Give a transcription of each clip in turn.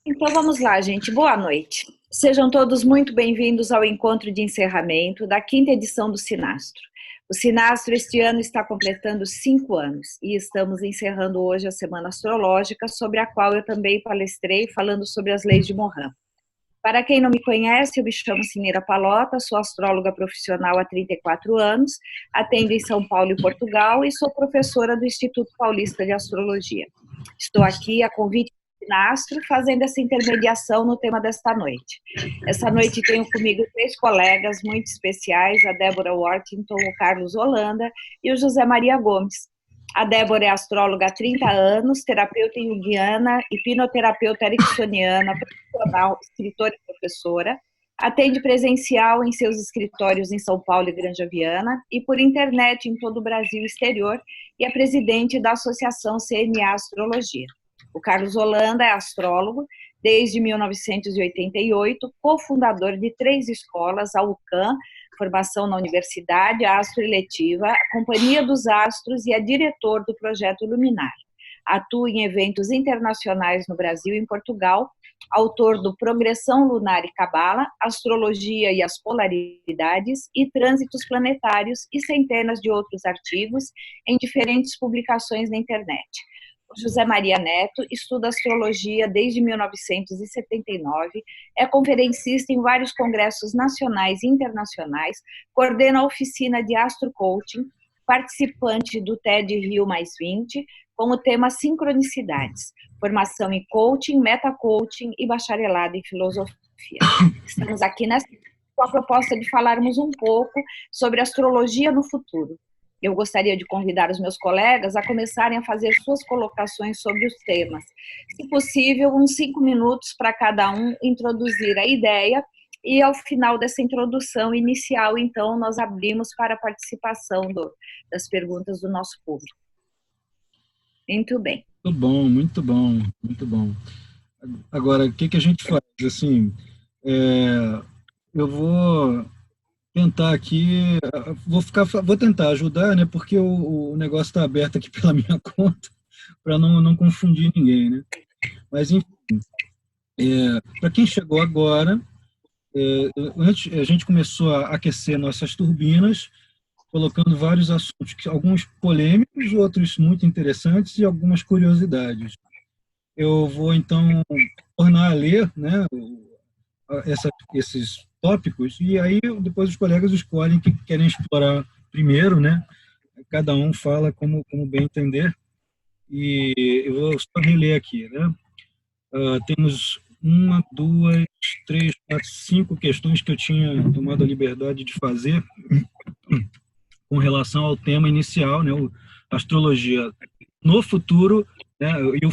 Então vamos lá, gente. Boa noite. Sejam todos muito bem-vindos ao encontro de encerramento da quinta edição do Sinastro. O Sinastro este ano está completando 5 anos e estamos encerrando hoje a Semana Astrológica, sobre a qual eu também palestrei falando sobre as leis de Mohan. Para quem não me conhece, eu me chamo Cineira Palota, sou astróloga profissional há 34 anos, atendo em São Paulo e Portugal e sou professora do Instituto Paulista de Astrologia. Estou aqui a convite do Sinastro, fazendo essa intermediação no tema desta noite. Essa noite tenho comigo 3 colegas muito especiais, a Débora Worthington, o Carlos Holanda e o José Maria Gomes. A Débora é astróloga há 30 anos, terapeuta junguiana, hipnoterapeuta ericksoniana, profissional, escritora e professora. Atende presencial em seus escritórios em São Paulo e Granja Viana e por internet em todo o Brasil e exterior, e é presidente da Associação CNA Astrologia. O Carlos Holanda é astrólogo desde 1988, cofundador de 3 escolas, a UCAM, formação na universidade, a Astro Eletiva, a Companhia dos Astros e é diretor do Projeto Luminar. Atua em eventos internacionais no Brasil e em Portugal, autor do Progressão Lunar e Cabala, Astrologia e as Polaridades e Trânsitos Planetários e centenas de outros artigos em diferentes publicações na internet. O José Maria Neto estuda astrologia desde 1979, é conferencista em vários congressos nacionais e internacionais, coordena a oficina de Astro Coaching, participante do TED Rio +20, com o tema Sincronicidades, formação em coaching, meta-coaching e bacharelado em filosofia. Estamos aqui com a proposta de falarmos um pouco sobre astrologia no futuro. Eu gostaria de convidar os meus colegas a começarem a fazer suas colocações sobre os temas. Se possível, uns 5 minutos para cada um introduzir a ideia e, ao final dessa introdução inicial, então, nós abrimos para a participação das perguntas do nosso público. Muito bem. Muito bom, muito bom, muito bom. Agora, o que a gente faz? Assim, eu vou tentar aqui, vou tentar ajudar, né? Porque o negócio está aberto aqui pela minha conta, para não confundir ninguém, né? Mas, enfim, para quem chegou agora, antes a gente começou a aquecer nossas turbinas, colocando vários assuntos, alguns polêmicos, outros muito interessantes e algumas curiosidades. Eu vou, então, tornar a ler, né, esses tópicos, e aí depois os colegas escolhem o que querem explorar primeiro, né? Cada um fala como bem entender, e eu vou só reler aqui, né? Temos 1, 2, 3, 4, 5 questões que eu tinha tomado a liberdade de fazer com relação ao tema inicial, né? A astrologia no futuro, né? E a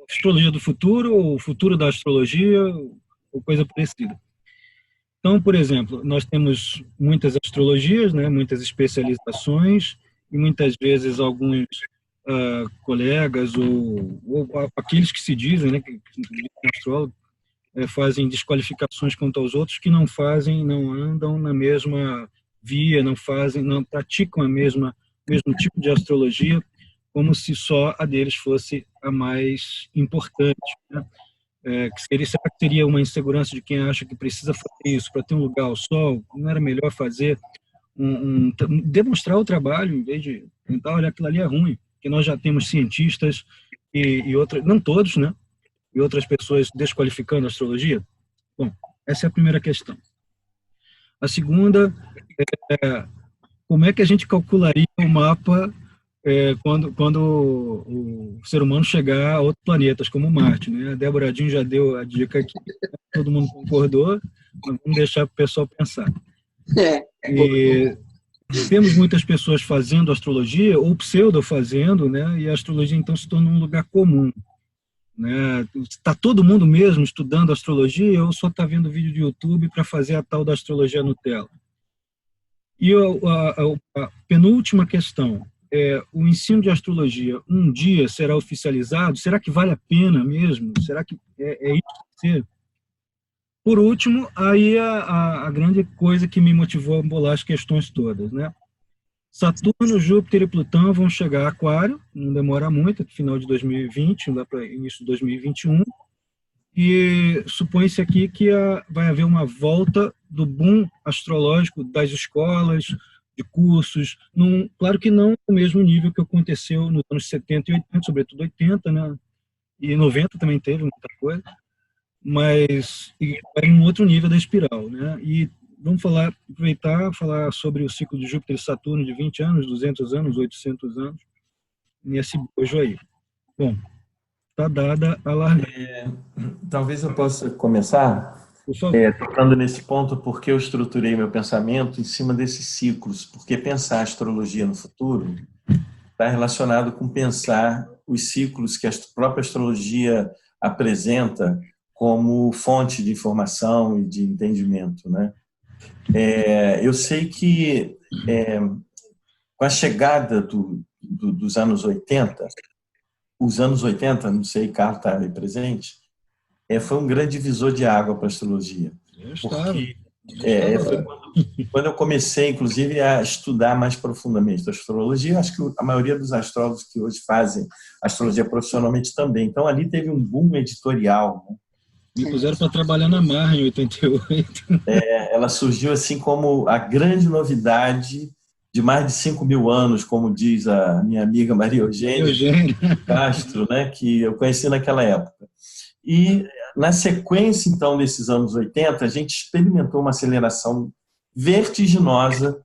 astrologia do futuro, ou o futuro da astrologia, ou coisa parecida. Então, por exemplo, nós temos muitas astrologias, né, muitas especializações, e muitas vezes alguns colegas ou aqueles que se dizem, né, que astrólogos, fazem desqualificações quanto aos outros que não fazem, não andam na mesma via, não praticam o mesmo tipo de astrologia, como se só a deles fosse a mais importante, né? Será que seria uma insegurança de quem acha que precisa fazer isso para ter um lugar ao sol? Não era melhor fazer demonstrar o trabalho em vez de tentar olhar aquilo ali é ruim? Porque nós já temos cientistas e outras, não todos, né? E outras pessoas desqualificando a astrologia. Bom, essa é a primeira questão. A segunda é como é que a gente calcularia o mapa quando o ser humano chegar a outros planetas, como Marte, né? A Débora Jean já deu a dica aqui, todo mundo concordou, mas vamos deixar o pessoal pensar. E temos muitas pessoas fazendo astrologia, ou pseudo-fazendo, né? E a astrologia, então, se torna um lugar comum, né? Está todo mundo mesmo estudando astrologia, ou só está vendo vídeo de YouTube para fazer a tal da astrologia Nutella? E a penúltima questão, o ensino de astrologia um dia será oficializado? Será que vale a pena mesmo? Será que é isso que ser? Por último, aí a grande coisa que me motivou a bolar as questões todas, né? Saturno, Júpiter e Plutão vão chegar a Aquário, não demora muito, final de 2020, lá para início de 2021, e supõe-se aqui que vai haver uma volta do boom astrológico das escolas, de cursos, claro que não no mesmo nível que aconteceu nos anos 70 e 80, sobretudo 80, né? E 90 também teve muita coisa, mas vai em um outro nível da espiral, né? E vamos aproveitar, falar sobre o ciclo de Júpiter e Saturno de 20 anos, 200 anos, 800 anos, nesse bojo aí. Bom, está dada a largada. Talvez eu possa começar Por favor. tocando nesse ponto, porque eu estruturei meu pensamento em cima desses ciclos, porque pensar a astrologia no futuro está relacionado com pensar os ciclos que a própria astrologia apresenta como fonte de informação e de entendimento, né? Eu sei que com a chegada dos anos 80, os anos 80, não sei, Carlos está aí presente, foi um grande divisor de água para a astrologia. Porque foi quando eu comecei, inclusive, a estudar mais profundamente a astrologia. Acho que a maioria dos astrólogos que hoje fazem astrologia profissionalmente também. Então, ali teve um boom editorial, né? Me puseram para trabalhar na Marra em 88. Ela surgiu assim como a grande novidade de mais de 5.000 anos, como diz a minha amiga Maria Eugênia Castro, né, que eu conheci naquela época. E na sequência, então, desses anos 80, a gente experimentou uma aceleração vertiginosa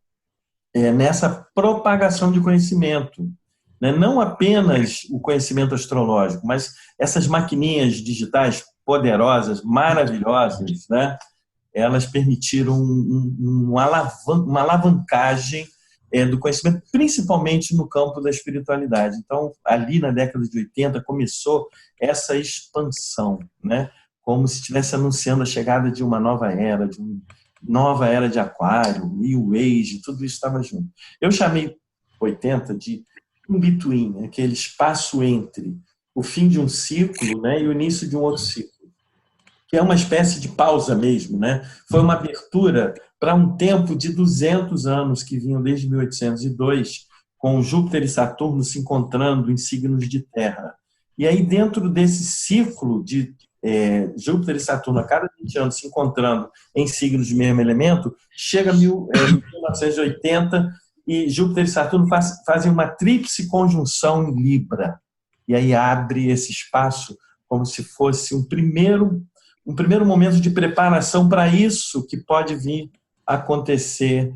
nessa propagação de conhecimento, né? Não apenas o conhecimento astrológico, mas essas maquininhas digitais poderosas, maravilhosas, né? Elas permitiram uma alavancagem do conhecimento, principalmente no campo da espiritualidade. Então, ali na década de 80, começou essa expansão, né? Como se estivesse anunciando a chegada de uma nova era, de aquário, New Age, tudo isso estava junto. Eu chamei 80 de in-between, aquele espaço entre o fim de um ciclo, né, e o início de um outro ciclo, que é uma espécie de pausa mesmo, né? Foi uma abertura para um tempo de 200 anos que vinham desde 1802, com Júpiter e Saturno se encontrando em signos de terra. E aí, dentro desse ciclo de Júpiter e Saturno a cada 20 anos se encontrando em signos de mesmo elemento, chega 1980 e Júpiter e Saturno fazem uma tríplice conjunção em Libra. E aí abre esse espaço como se fosse um primeiro momento de preparação para isso que pode vir a acontecer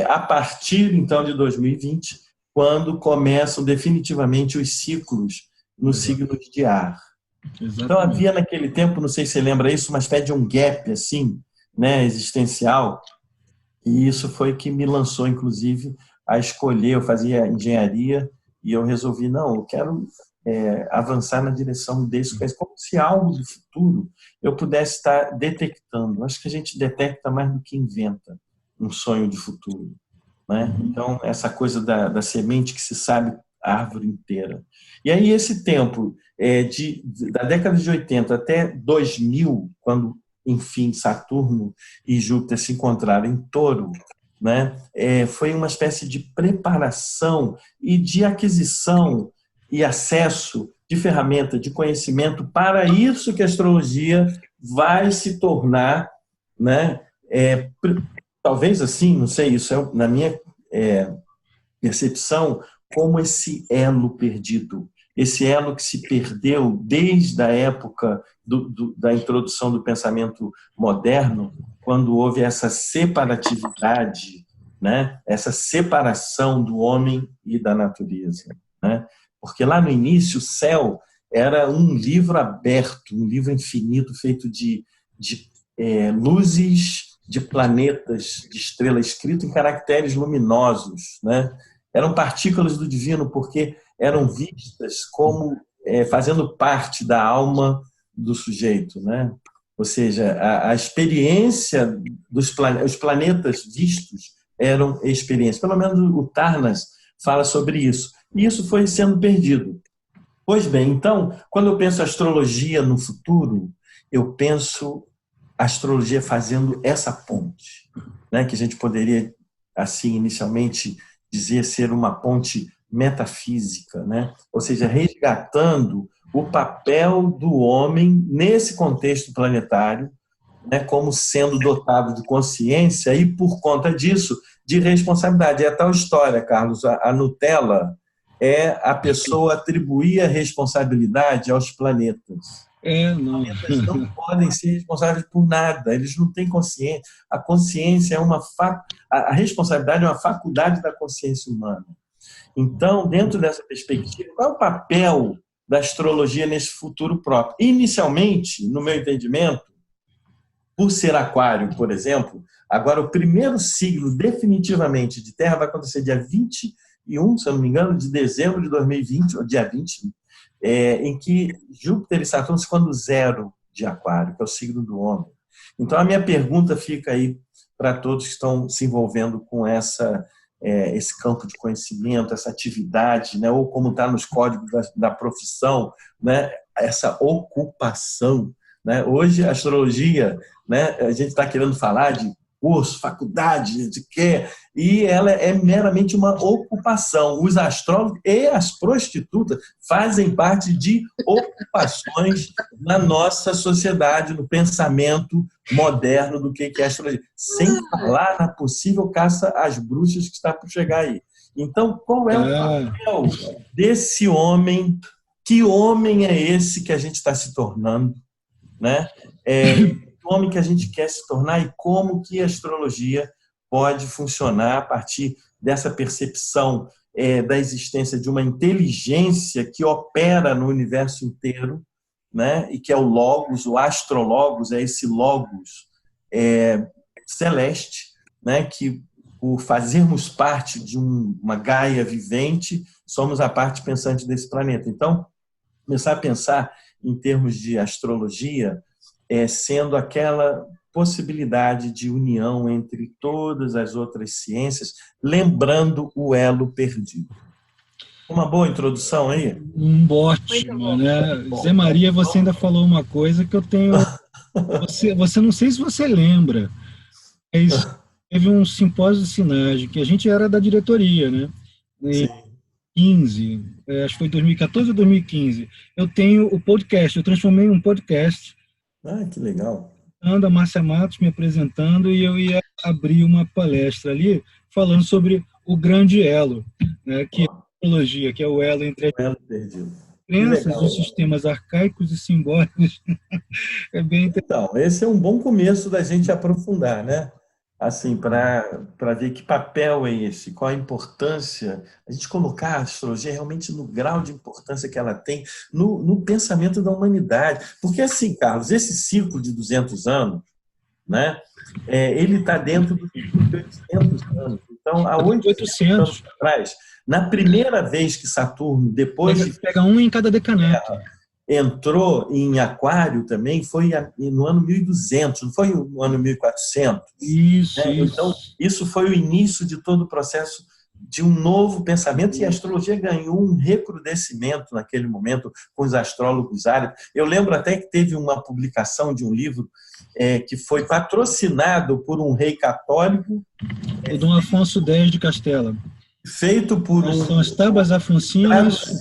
a partir, então, de 2020, quando começam definitivamente os ciclos nos signos de ar. Exatamente. Então, havia naquele tempo, não sei se você lembra isso, uma espécie de um gap, assim, né, existencial, e isso foi que me lançou, inclusive, a escolher. Eu fazia engenharia e eu resolvi, não, eu quero avançar na direção desse, como se algo do futuro eu pudesse estar detectando. Acho que a gente detecta mais do que inventa um sonho de futuro, né? Então, essa coisa da semente que se sabe a árvore inteira. E aí, esse tempo da década de 80 até 2000, quando, enfim, Saturno e Júpiter se encontraram em Touro, né? Foi uma espécie de preparação e de aquisição e acesso de ferramenta, de conhecimento, para isso que a astrologia vai se tornar, né? Talvez assim, não sei, isso é na minha percepção, como esse elo perdido, esse elo que se perdeu desde a época da introdução do pensamento moderno, quando houve essa separatividade, né? Essa separação do homem e da natureza, né? Porque lá no início o céu era um livro aberto, um livro infinito feito de luzes de planetas, de estrelas, escrito em caracteres luminosos, né? Eram partículas do divino porque eram vistas como fazendo parte da alma do sujeito, né? Ou seja, a experiência os planetas vistos eram experiências. Pelo menos o Tarnas fala sobre isso. E isso foi sendo perdido. Pois bem, então, quando eu penso astrologia no futuro, eu penso a astrologia fazendo essa ponte, né, que a gente poderia, assim, inicialmente dizer ser uma ponte metafísica, né? Ou seja, resgatando o papel do homem nesse contexto planetário, né, como sendo dotado de consciência e, por conta disso, de responsabilidade. É a tal história, Carlos, a Nutella é a pessoa atribuir a responsabilidade aos planetas. Não. Os planetas não podem ser responsáveis por nada, eles não têm consciência. A consciência é a responsabilidade é uma faculdade da consciência humana. Então, dentro dessa perspectiva, qual é o papel da astrologia nesse futuro próprio? Inicialmente, no meu entendimento, por ser aquário, por exemplo, agora o primeiro signo definitivamente de Terra vai acontecer dia 21, se eu não me engano, de dezembro de 2020, ou dia 20, em que Júpiter e Saturno se quando zero de aquário, que é o signo do homem. Então, a minha pergunta fica aí para todos que estão se envolvendo com esse campo de conhecimento, essa atividade, né? Ou como está nos códigos da profissão, né? Essa ocupação. Né? Hoje, a astrologia, né? A gente está querendo falar de curso, faculdade, de quê? E ela é meramente uma ocupação. Os astrólogos e as prostitutas fazem parte de ocupações na nossa sociedade, no pensamento moderno do que é astrologia. Sem falar na possível caça às bruxas que está por chegar aí. Então, qual é o papel desse homem? Que homem é esse que a gente está se tornando? Né? O homem que a gente quer se tornar e como que a astrologia pode funcionar a partir dessa percepção da existência de uma inteligência que opera no universo inteiro, né? E que é o Logos, o astrologos, é esse Logos celeste, né? Que por fazermos parte de uma Gaia vivente, somos a parte pensante desse planeta. Então, começar a pensar em termos de astrologia, sendo aquela possibilidade de união entre todas as outras ciências, lembrando o elo perdido. Uma boa introdução aí? Ótimo, né? Zé Maria, você ainda falou uma coisa que eu tenho... Você não sei se você lembra, mas teve um simpósio de sinagem, que a gente era da diretoria, né? Sim. 15, acho que foi 2014 ou 2015. Eu tenho o podcast, eu transformei em um podcast. Que legal. A Márcia Matos me apresentando e eu ia abrir uma palestra ali falando sobre o grande elo, né, que é a astrologia, que é o elo entre as crenças, os sistemas arcaicos e simbólicos. É bem interessante. Então, esse é um bom começo da gente aprofundar, né? Assim, para ver que papel é esse, qual a importância, a gente colocar a astrologia realmente no grau de importância que ela tem no pensamento da humanidade. Porque, assim, Carlos, esse ciclo de 200 anos, né, ele está dentro do ciclo de 800 anos. Então, há 800 anos atrás, na primeira vez que Saturno, depois de... Pega um em cada decanato. Entrou em Aquário também, foi no ano 1200, não foi no ano 1400. Isso, né? Então, isso foi o início de todo o processo de um novo pensamento, e a astrologia ganhou um recrudescimento naquele momento com os astrólogos árabes. Eu lembro até que teve uma publicação de um livro que foi patrocinado por um rei católico. O Dom Afonso X de Castela. Feito por São as tábuas afoncinas,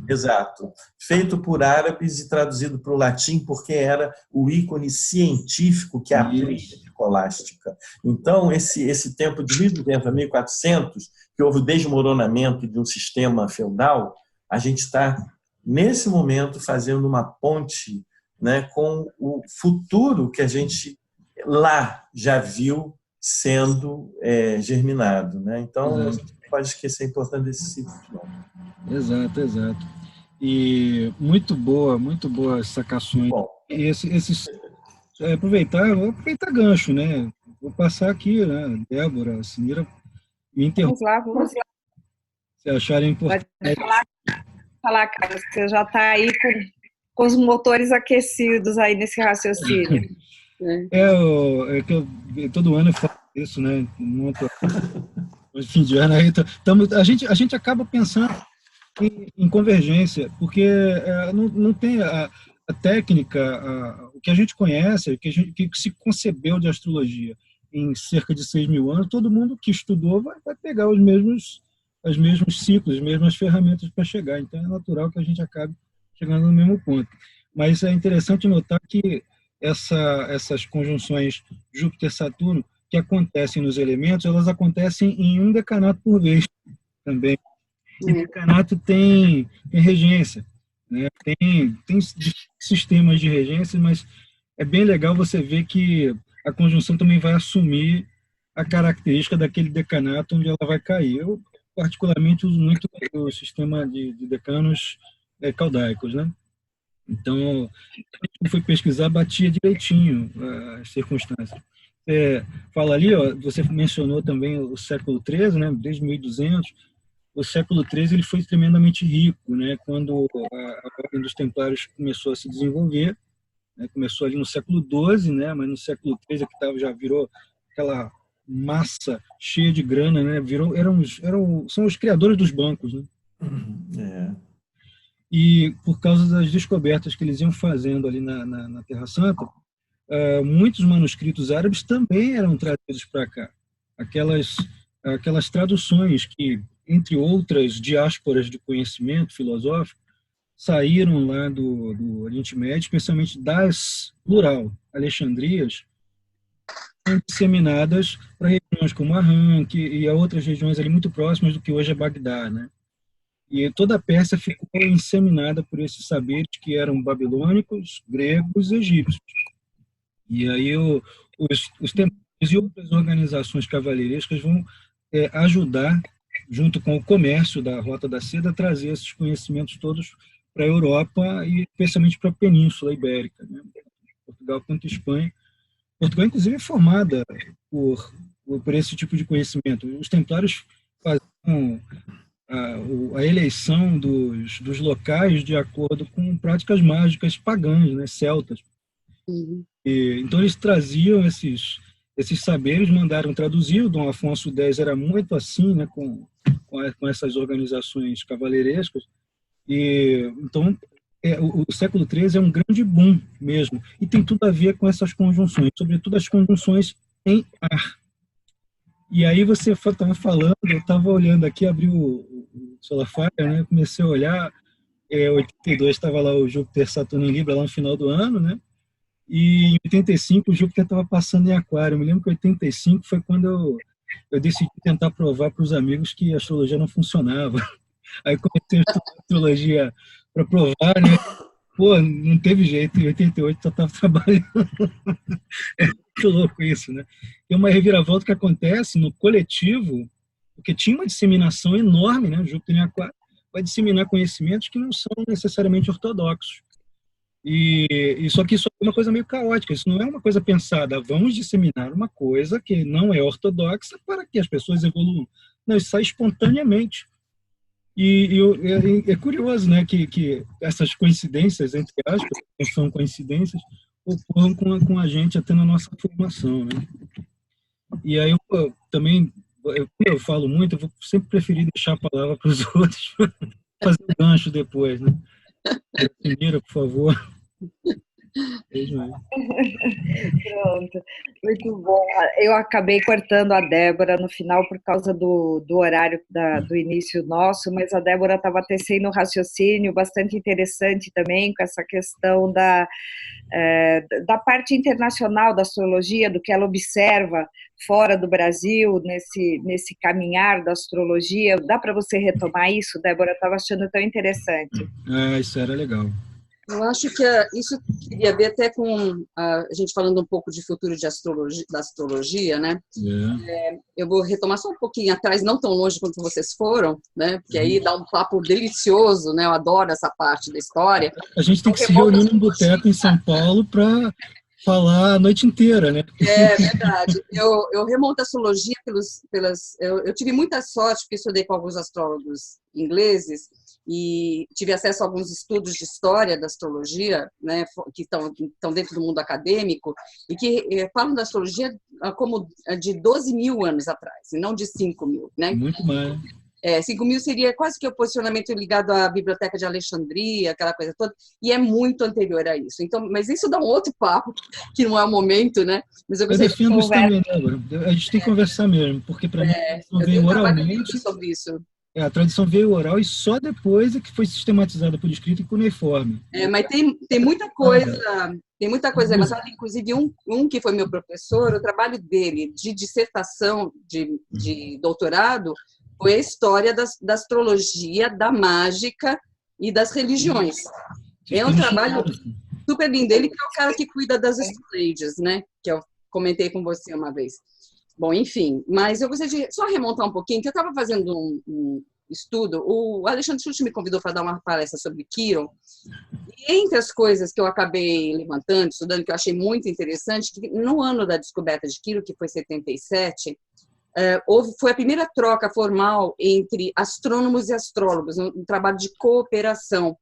exato. Feito por árabes e traduzido para o latim, porque era o ícone científico que abria a escolástica. Então, esse tempo de 1200 a 1400, que houve o desmoronamento de um sistema feudal, a gente está, nesse momento, fazendo uma ponte, né, com o futuro que a gente lá já viu sendo germinado, né? Então, a gente pode esquecer a importância desse ciclo. Exato. E muito boa as sacações. Bom, e vou aproveitar gancho, né? Vou passar aqui, né? Débora, Sinira, me interrompe. Vamos lá. Se acharem importante. Pode falar, Carlos, que você já está aí com os motores aquecidos aí nesse raciocínio. Que todo ano eu faço isso, né? No fim de ano aí, a gente acaba pensando em convergência, porque não tem a técnica, o que a gente conhece, que se concebeu de astrologia em cerca de 6.000 anos, todo mundo que estudou vai pegar os mesmos os mesmos ciclos, as mesmas ferramentas para chegar. Então, é natural que a gente acabe chegando no mesmo ponto. Mas é interessante notar que essas conjunções Júpiter-Saturno que acontecem nos elementos, elas acontecem em um decanato por vez também. E decanato tem regência, né? Tem sistemas de regência, mas é bem legal você ver que a conjunção também vai assumir a característica daquele decanato onde ela vai cair. Eu, particularmente, uso muito o sistema de decanos caldaicos, né? Então, quando fui pesquisar, batia direitinho as circunstâncias. Fala ali, ó, você mencionou também o século XIII, né? Desde 1200. O século XIII ele foi tremendamente rico, né? Quando a Ordem dos Templários começou a se desenvolver, né? Começou ali no século XII, né? Mas no século XIII que já virou aquela massa cheia de grana, né? São os criadores dos bancos, né? E por causa das descobertas que eles iam fazendo ali na Terra Santa, muitos manuscritos árabes também eram trazidos para cá. Aquelas traduções que, entre outras diásporas de conhecimento filosófico, saíram lá do Oriente Médio, especialmente das, plural, Alexandrias, disseminadas para regiões como Arran e a outras regiões ali muito próximas do que hoje é Bagdá, né? E toda a Pérsia ficou inseminada por esses saberes que eram babilônicos, gregos e egípcios. E aí os templários e outras organizações cavaleirescas vão ajudar, junto com o comércio da Rota da Seda, a trazer esses conhecimentos todos para a Europa e especialmente para a Península Ibérica, né? Portugal quanto Espanha. Portugal, inclusive, é formada por esse tipo de conhecimento. Os templários faziam a eleição dos locais de acordo com práticas mágicas pagãs, né, celtas. Então, eles traziam esses saberes, mandaram traduzir. O Dom Afonso X era muito assim, né, com essas organizações cavaleirescas. E então, o século XIII é um grande boom mesmo, e tem tudo a ver com essas conjunções, sobretudo as conjunções em ar. E aí você estava falando, eu estava olhando aqui, abri o Solafire, né, comecei a olhar, 82 estava lá o Júpiter-Saturno em Libra, lá no final do ano, né, e em 85 o Júpiter estava passando em Aquário. Eu me lembro que 85 foi quando eu decidi tentar provar para os amigos que a astrologia não funcionava. Aí comecei a estudar astrologia para provar, né? Pô, não teve jeito, em 88 eu estava trabalhando. É muito louco isso, né? Tem uma reviravolta que acontece no coletivo, porque tinha uma disseminação enorme, né? O Júpiter em Aquário vai disseminar conhecimentos que não são necessariamente ortodoxos. E só que isso é uma coisa meio caótica, isso não é uma coisa pensada. Vamos disseminar uma coisa que não é ortodoxa para que as pessoas evoluam. Não, isso sai espontaneamente. E é curioso, né, que essas coincidências, entre aspas, não são coincidências, ocorram com a gente até na nossa formação, né? E aí eu também, eu falo muito, eu vou sempre preferir deixar a palavra para os outros, fazer um gancho depois, né? Primeiro, por favor. Beijo aí. Pronto, muito bom. Eu acabei cortando a Débora no final por causa do horário do início nosso, mas a Débora estava tecendo um raciocínio bastante interessante também com essa questão da parte internacional da astrologia, do que ela observa fora do Brasil, nesse caminhar da astrologia. Dá para você retomar isso, Débora? Eu estava achando tão interessante. Isso era legal. Eu acho que isso teria a ver até com a gente falando um pouco de futuro da astrologia, né? Eu vou retomar só um pouquinho atrás, não tão longe quanto vocês foram, né? Porque aí dá um papo delicioso, né? Eu adoro essa parte da história. A gente tem que se reunir num boteco em São Paulo para falar a noite inteira, né? É verdade. Eu remonto a astrologia eu tive muita sorte porque estudei com alguns astrólogos ingleses e tive acesso a alguns estudos de história da astrologia, né, que estão dentro do mundo acadêmico e que falam da astrologia como de 12 mil anos atrás, e não de 5 mil. Né? Muito mais. 5 mil seria quase que o posicionamento ligado à Biblioteca de Alexandria, aquela coisa toda, e é muito anterior a isso. Então, mas isso dá um outro papo, que não é o momento, né? Mas eu defendo isso também, Débora. A gente tem que conversar mesmo, porque para mim não vem oralmente. Sobre isso. A tradição veio oral e só depois é que foi sistematizada por escrito e cuneiforme. Mas tem muita coisa, engraçada, inclusive um que foi meu professor, o trabalho dele de dissertação de doutorado foi a história da astrologia, da mágica e das religiões. É um trabalho super lindo. Ele que é o cara que cuida das Astrolages, né? Que eu comentei com você uma vez. Bom, enfim, mas eu gostaria de só remontar um pouquinho, que eu estava fazendo um estudo, o Alexandre Schuch me convidou para dar uma palestra sobre Quiron, e entre as coisas que eu acabei levantando, estudando, que eu achei muito interessante, que no ano da descoberta de Quiron, que foi 77, foi a primeira troca formal entre astrônomos e astrólogos, um trabalho de cooperação,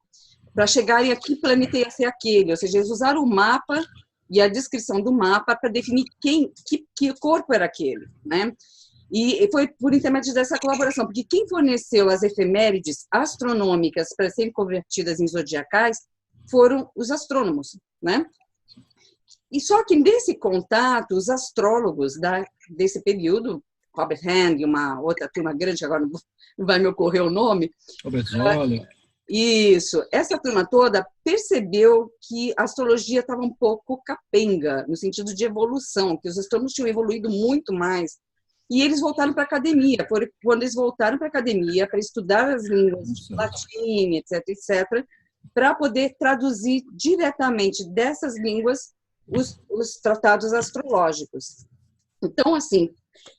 para chegarem a que planeta ia ser aquele, ou seja, eles usaram o mapa e a descrição do mapa para definir que corpo era aquele, né? E foi por intermédio dessa colaboração, porque quem forneceu as efemérides astronômicas para serem convertidas em zodiacais foram os astrônomos, né? E só que nesse contato, os astrólogos desse período, Robert Hand e uma outra turma grande, agora não vai me ocorrer o nome. Robert Zoller. Isso, essa turma toda percebeu que a astrologia estava um pouco capenga, no sentido de evolução, que os astrônomos tinham evoluído muito mais. E eles voltaram para a academia. Quando eles voltaram para a academia para estudar as línguas de latim, etc., para poder traduzir diretamente dessas línguas os tratados astrológicos. Então, assim,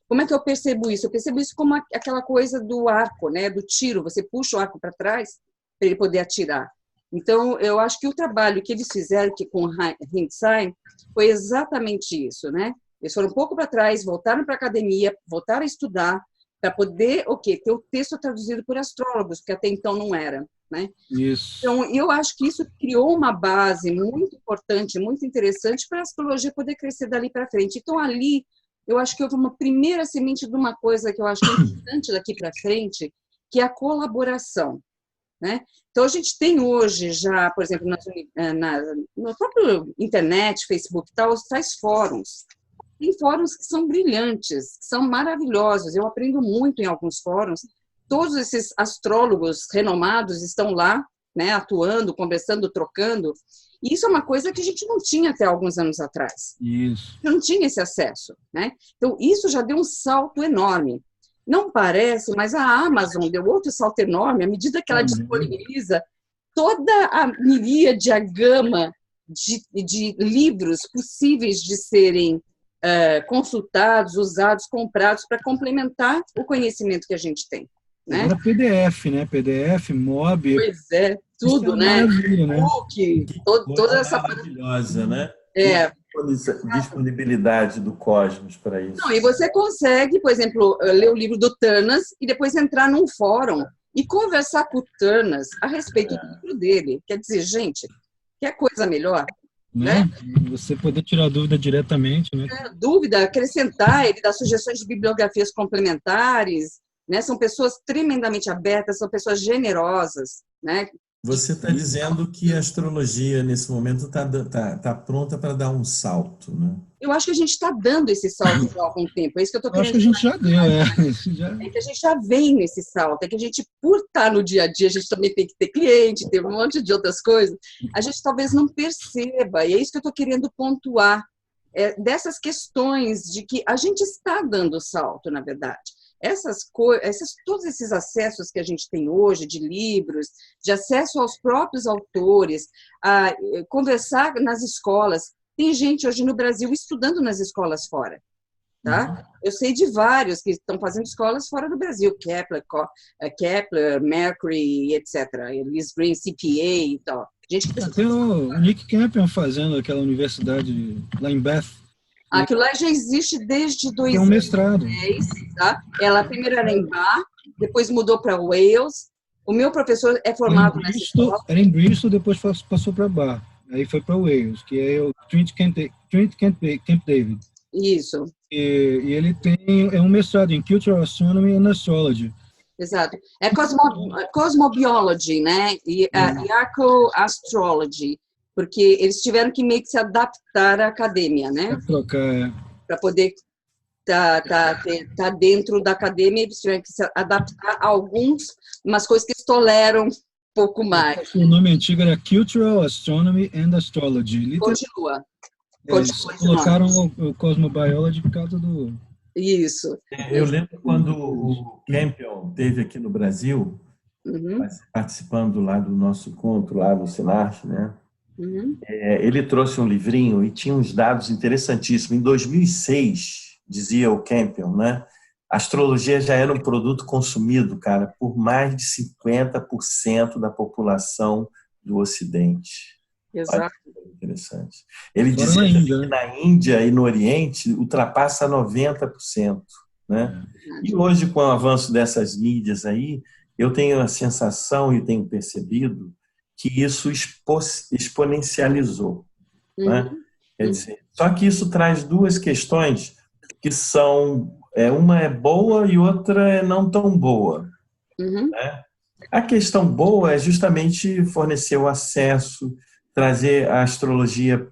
como é que eu percebo isso? Eu percebo isso como aquela coisa do arco, né, do tiro. Você puxa o arco para trás para ele poder atirar. Então, eu acho que o trabalho que eles fizeram com Hindsight foi exatamente isso, né? Eles foram um pouco para trás, voltaram para a academia, voltaram a estudar, para poder ter o texto traduzido por astrólogos, que até então não era, né? Isso. Então, eu acho que isso criou uma base muito importante, muito interessante para a astrologia poder crescer dali para frente. Então, ali, eu acho que houve uma primeira semente de uma coisa que eu acho importante daqui para frente, que é a colaboração, né? Então, a gente tem hoje já, por exemplo, no próprio internet, Facebook e tal, tais fóruns. Tem fóruns que são brilhantes, que são maravilhosos. Eu aprendo muito em alguns fóruns. Todos esses astrólogos renomados estão lá, né, atuando, conversando, trocando. E isso é uma coisa que a gente não tinha até alguns anos atrás. Isso. Não tinha esse acesso, né? Então, isso já deu um salto enorme. Não parece, mas a Amazon deu outro salto enorme à medida que ela disponibiliza toda a miríade, a gama de livros possíveis de serem consultados, usados, comprados para complementar o conhecimento que a gente tem, né? Agora PDF, né? PDF, MOB. Pois é, tudo, né? Book, toda essa maravilhosa, né? É. Disponibilidade do Cosmos para isso. Não, e você consegue, por exemplo, ler o livro do Turnas e depois entrar num fórum e conversar com o Turnas a respeito do livro dele. Quer dizer, gente, quer coisa melhor? Né? Você poder tirar dúvida diretamente, né? Dúvida, acrescentar, ele dá sugestões de bibliografias complementares, né? São pessoas tremendamente abertas, são pessoas generosas, né? Você está dizendo que a astrologia, nesse momento, tá pronta para dar um salto, né? Eu acho que a gente está dando esse salto há algum tempo. É isso que eu estou querendo dizer. Acho que a gente já deu, É que a gente já vem nesse salto. É que a gente, por estar no dia a dia, a gente também tem que ter cliente, ter um monte de outras coisas. A gente talvez não perceba. E é isso que eu estou querendo pontuar. Dessas questões de que a gente está dando salto, na verdade. Todos esses acessos que a gente tem hoje de livros, de acesso aos próprios autores, a conversar nas escolas. Tem gente hoje no Brasil estudando nas escolas fora, tá? Eu sei de vários que estão fazendo escolas fora do Brasil, Kepler, Mercury, etc. Liz Green, CPA e tal. Gente que tem o Nick Campion fazendo aquela universidade lá em Bath. Aquilo lá já existe desde 2010. É um mestrado. Tá? Ela primeiro era em Bath, depois mudou para Wales. O meu professor é formado nessa escola. Era em Bristol, depois passou para Bath. Aí foi para Wales, que é o Trinity Camp David. Isso. E ele é um mestrado em Cultural Astronomy and Astrology. Exato. É Cosmobiology, né? E Arco-Astrology, porque eles tiveram que meio que se adaptar à academia, né? Para trocar, Para poder tá dentro da academia, eles tiveram que se adaptar a umas coisas que eles toleram um pouco mais. O nome antigo era Cultural Astronomy and Astrology. Continua. Eles colocaram o Cosmobiology por causa do... Isso. Eu lembro quando o Campion esteve aqui no Brasil, participando lá do nosso encontro, lá no Sinastro, né? Ele trouxe um livrinho e tinha uns dados interessantíssimos. Em 2006, dizia o Campion, né? A astrologia já era um produto consumido, cara, por mais de 50% da população do Ocidente. Exato. Interessante. Ele dizia que na Índia e no Oriente ultrapassa 90%, né? E hoje, com o avanço dessas mídias aí, eu tenho a sensação e tenho percebido que isso exponencializou, né? Quer dizer, só que isso traz duas questões que são, uma é boa e outra é não tão boa, né? A questão boa é justamente fornecer o acesso, trazer a astrologia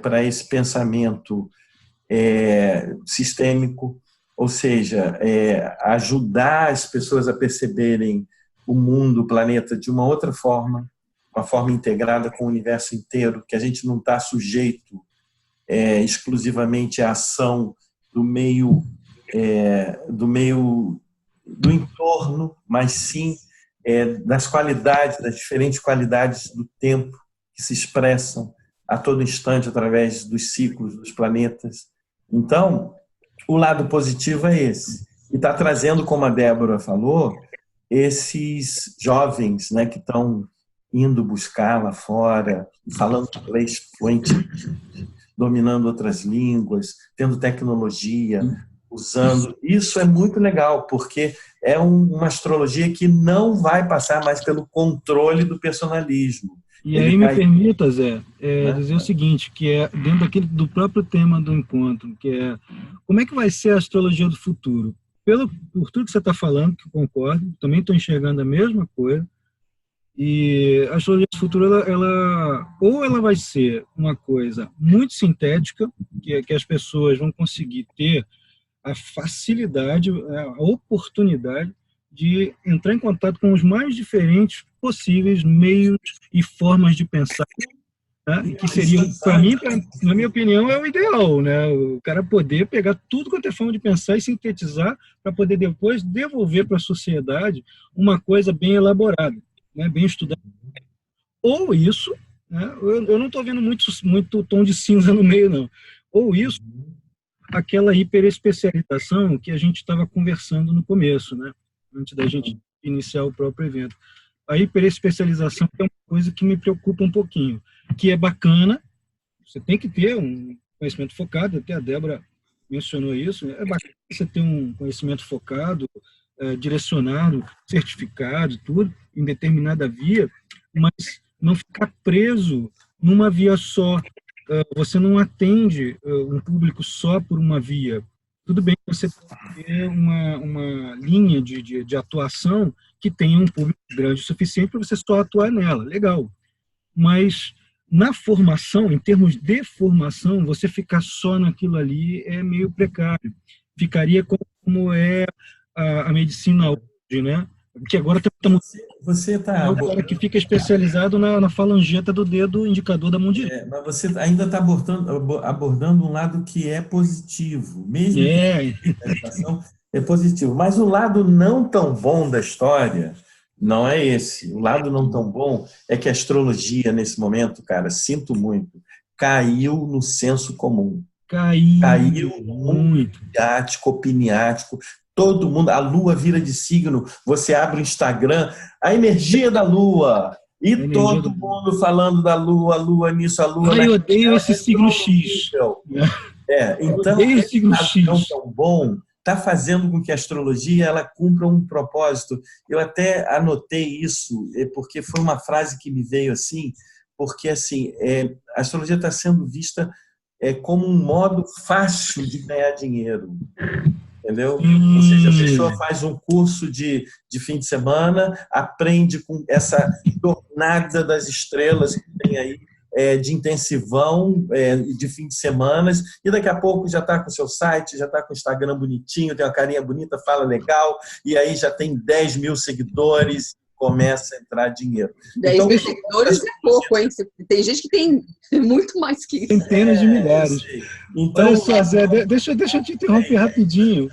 para esse pensamento sistêmico, ou seja, ajudar as pessoas a perceberem o mundo, o planeta de uma outra forma, uma forma integrada com o universo inteiro, que a gente não está sujeito exclusivamente à ação do meio, do entorno, mas sim das qualidades, das diferentes qualidades do tempo que se expressam a todo instante através dos ciclos dos planetas. Então, o lado positivo é esse. E está trazendo, como a Débora falou, esses jovens, né, que estão indo buscar lá fora, falando inglês fluente, dominando outras línguas, tendo tecnologia, usando. Isso é muito legal, porque é uma astrologia que não vai passar mais pelo controle do personalismo. E aí me permita, Zé, dizer o seguinte, que é dentro do próprio tema do encontro, que é como é que vai ser a astrologia do futuro? Por tudo que você está falando, que eu concordo, também estou enxergando a mesma coisa, e a astrologia do futuro, ou ela vai ser uma coisa muito sintética, que as pessoas vão conseguir ter a facilidade, a oportunidade de entrar em contato com os mais diferentes possíveis meios e formas de pensar, né? Que seria, para mim, na minha opinião, é o ideal, né? O cara poder pegar tudo quanto é forma de pensar e sintetizar para poder depois devolver para a sociedade uma coisa bem elaborada, né? Bem estudada. Ou isso, né? Eu não estou vendo muito tom de cinza no meio, não. Ou isso, aquela hiperespecialização que a gente estava conversando no começo, né? Antes da gente iniciar o próprio evento. A hiperespecialização é uma coisa que me preocupa um pouquinho, que é bacana, você tem que ter um conhecimento focado, até a Débora mencionou isso, é bacana você ter um conhecimento focado, direcionado, certificado, tudo, em determinada via, mas não ficar preso numa via só. Você não atende um público só por uma via. Tudo bem que você ter uma linha de atuação que tenha um público grande o suficiente para você só atuar nela, legal. Mas na formação, em termos de formação, você ficar só naquilo ali é meio precário. Ficaria como é a medicina hoje, né? Que agora está você tá o cara que fica especializado na falangeta do dedo indicador da mão direita. Mas você ainda está abordando um lado que é positivo, mesmo que a educação é positivo. Mas o lado não tão bom da história não é esse. O lado não tão bom é que a astrologia, nesse momento, cara, sinto muito, caiu no senso comum. Caiu muito. Midiático, opiniático. Todo mundo, a Lua vira de signo, você abre o Instagram, a energia da Lua, e todo mundo falando da Lua, a Lua nisso, a Lua naquilo. Eu odeio esse signo X. Então, esse lado tão bom está fazendo com que a astrologia ela cumpra um propósito. Eu até anotei isso, porque foi uma frase que me veio assim, porque assim, a astrologia está sendo vista como um modo fácil de ganhar dinheiro. Entendeu? Ou seja, a pessoa faz um curso de fim de semana, aprende com essa jornada das estrelas que tem aí, de intensivão, de fim de semana, e daqui a pouco já está com o seu site, já está com o Instagram bonitinho, tem uma carinha bonita, fala legal, e aí já tem 10 mil seguidores, começa a entrar dinheiro. 10 mil seguidores é pouco, hein? Tem gente que tem muito mais que isso. Centenas de milhares. Então, olha só, Zé, deixa eu te interromper rapidinho.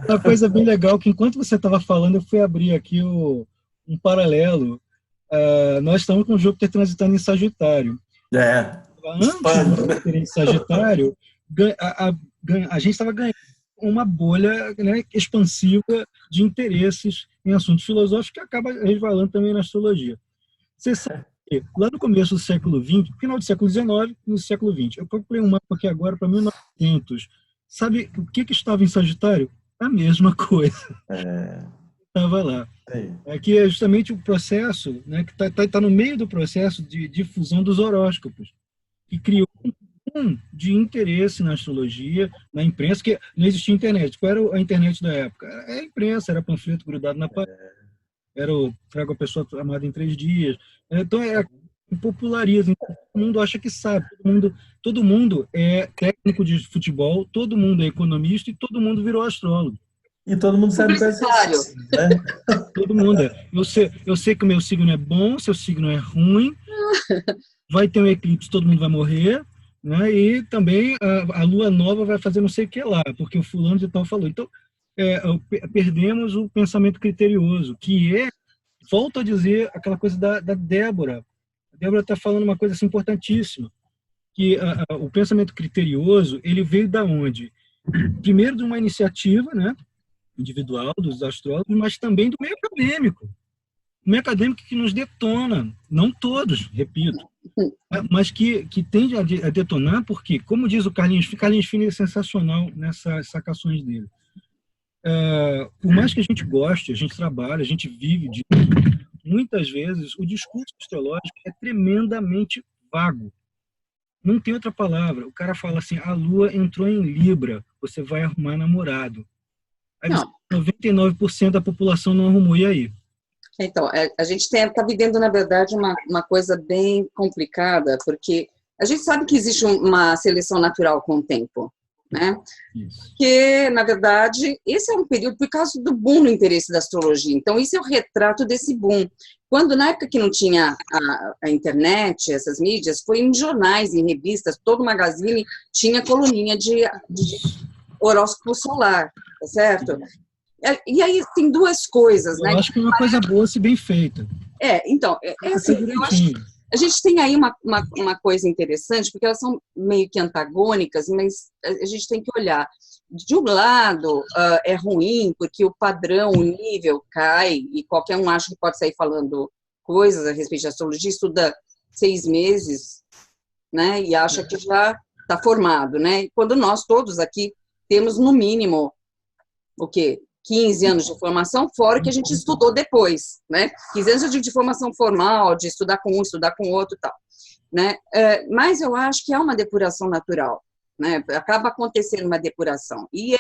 Uma coisa bem legal, que enquanto você estava falando, eu fui abrir aqui um paralelo. Nós estamos com o Júpiter transitando em Sagitário. Antes do Júpiter em Sagitário, a gente estava ganhando uma bolha, né, expansiva de interesses em assuntos filosóficos que acaba resvalando também na astrologia. Você sabe que lá no começo do século XX, final do século XIX e no século XX, eu procurei um mapa aqui agora para 1900. Sabe o que estava em Sagitário? A mesma coisa. Estava lá. Aqui é justamente o processo, né, que está no meio do processo de difusão dos horóscopos, que criou de interesse na astrologia, na imprensa, que não existia internet. Qual era a internet da época? Era a imprensa, era panfleto grudado na parede, era o trago a pessoa amada em 3 dias. Então, populariza. Então, todo mundo acha que sabe. Todo mundo é técnico de futebol, todo mundo é economista e todo mundo virou astrólogo. E todo mundo sabe isso, né? Todo mundo é. Eu sei que o meu signo é bom, seu signo é ruim, vai ter um eclipse, todo mundo vai morrer, né? E também a lua nova vai fazer não sei o que lá, porque o fulano de tal falou. Então, perdemos o pensamento criterioso, que volto a dizer, aquela coisa da Débora. A Débora está falando uma coisa assim, importantíssima, que o pensamento criterioso, ele veio da onde? Primeiro de uma iniciativa, né, individual dos astrólogos, mas também do meio acadêmico. O meio acadêmico que nos detona, não todos, repito, mas que tende a detonar, porque, como diz o Carlinhos Fini, é sensacional nessas sacações dele. Por mais que a gente goste, a gente trabalha, a gente vive disso, muitas vezes o discurso astrológico é tremendamente vago. Não tem outra palavra. O cara fala assim, a lua entrou em Libra, você vai arrumar namorado. Aí 99% da população não arrumou, e aí? Então, a gente está vivendo, na verdade, uma coisa bem complicada, porque a gente sabe que existe uma seleção natural com o tempo, né? Isso. Que, na verdade, esse é um período por causa do boom no interesse da astrologia. Então, isso é o retrato desse boom. Quando, na época que não tinha a internet, essas mídias, foi em jornais, em revistas, todo magazine tinha coluninha de horóscopo solar, tá certo? E aí tem duas coisas, né? Eu acho que é uma coisa boa se bem feita. Então, assim, eu acho que a gente tem aí uma coisa interessante, porque elas são meio que antagônicas, mas a gente tem que olhar. De um lado, é ruim, porque o padrão, o nível cai, e qualquer um acha que pode sair falando coisas a respeito de astrologia, estuda 6 meses, né? E acha que já está formado, né? Quando nós todos aqui temos, no mínimo, o quê? 15 anos de formação, fora o que a gente estudou depois, né? 15 anos de formação formal, de estudar com um, estudar com outro e tal, né? Mas eu acho que é uma depuração natural, né? Acaba acontecendo uma depuração. E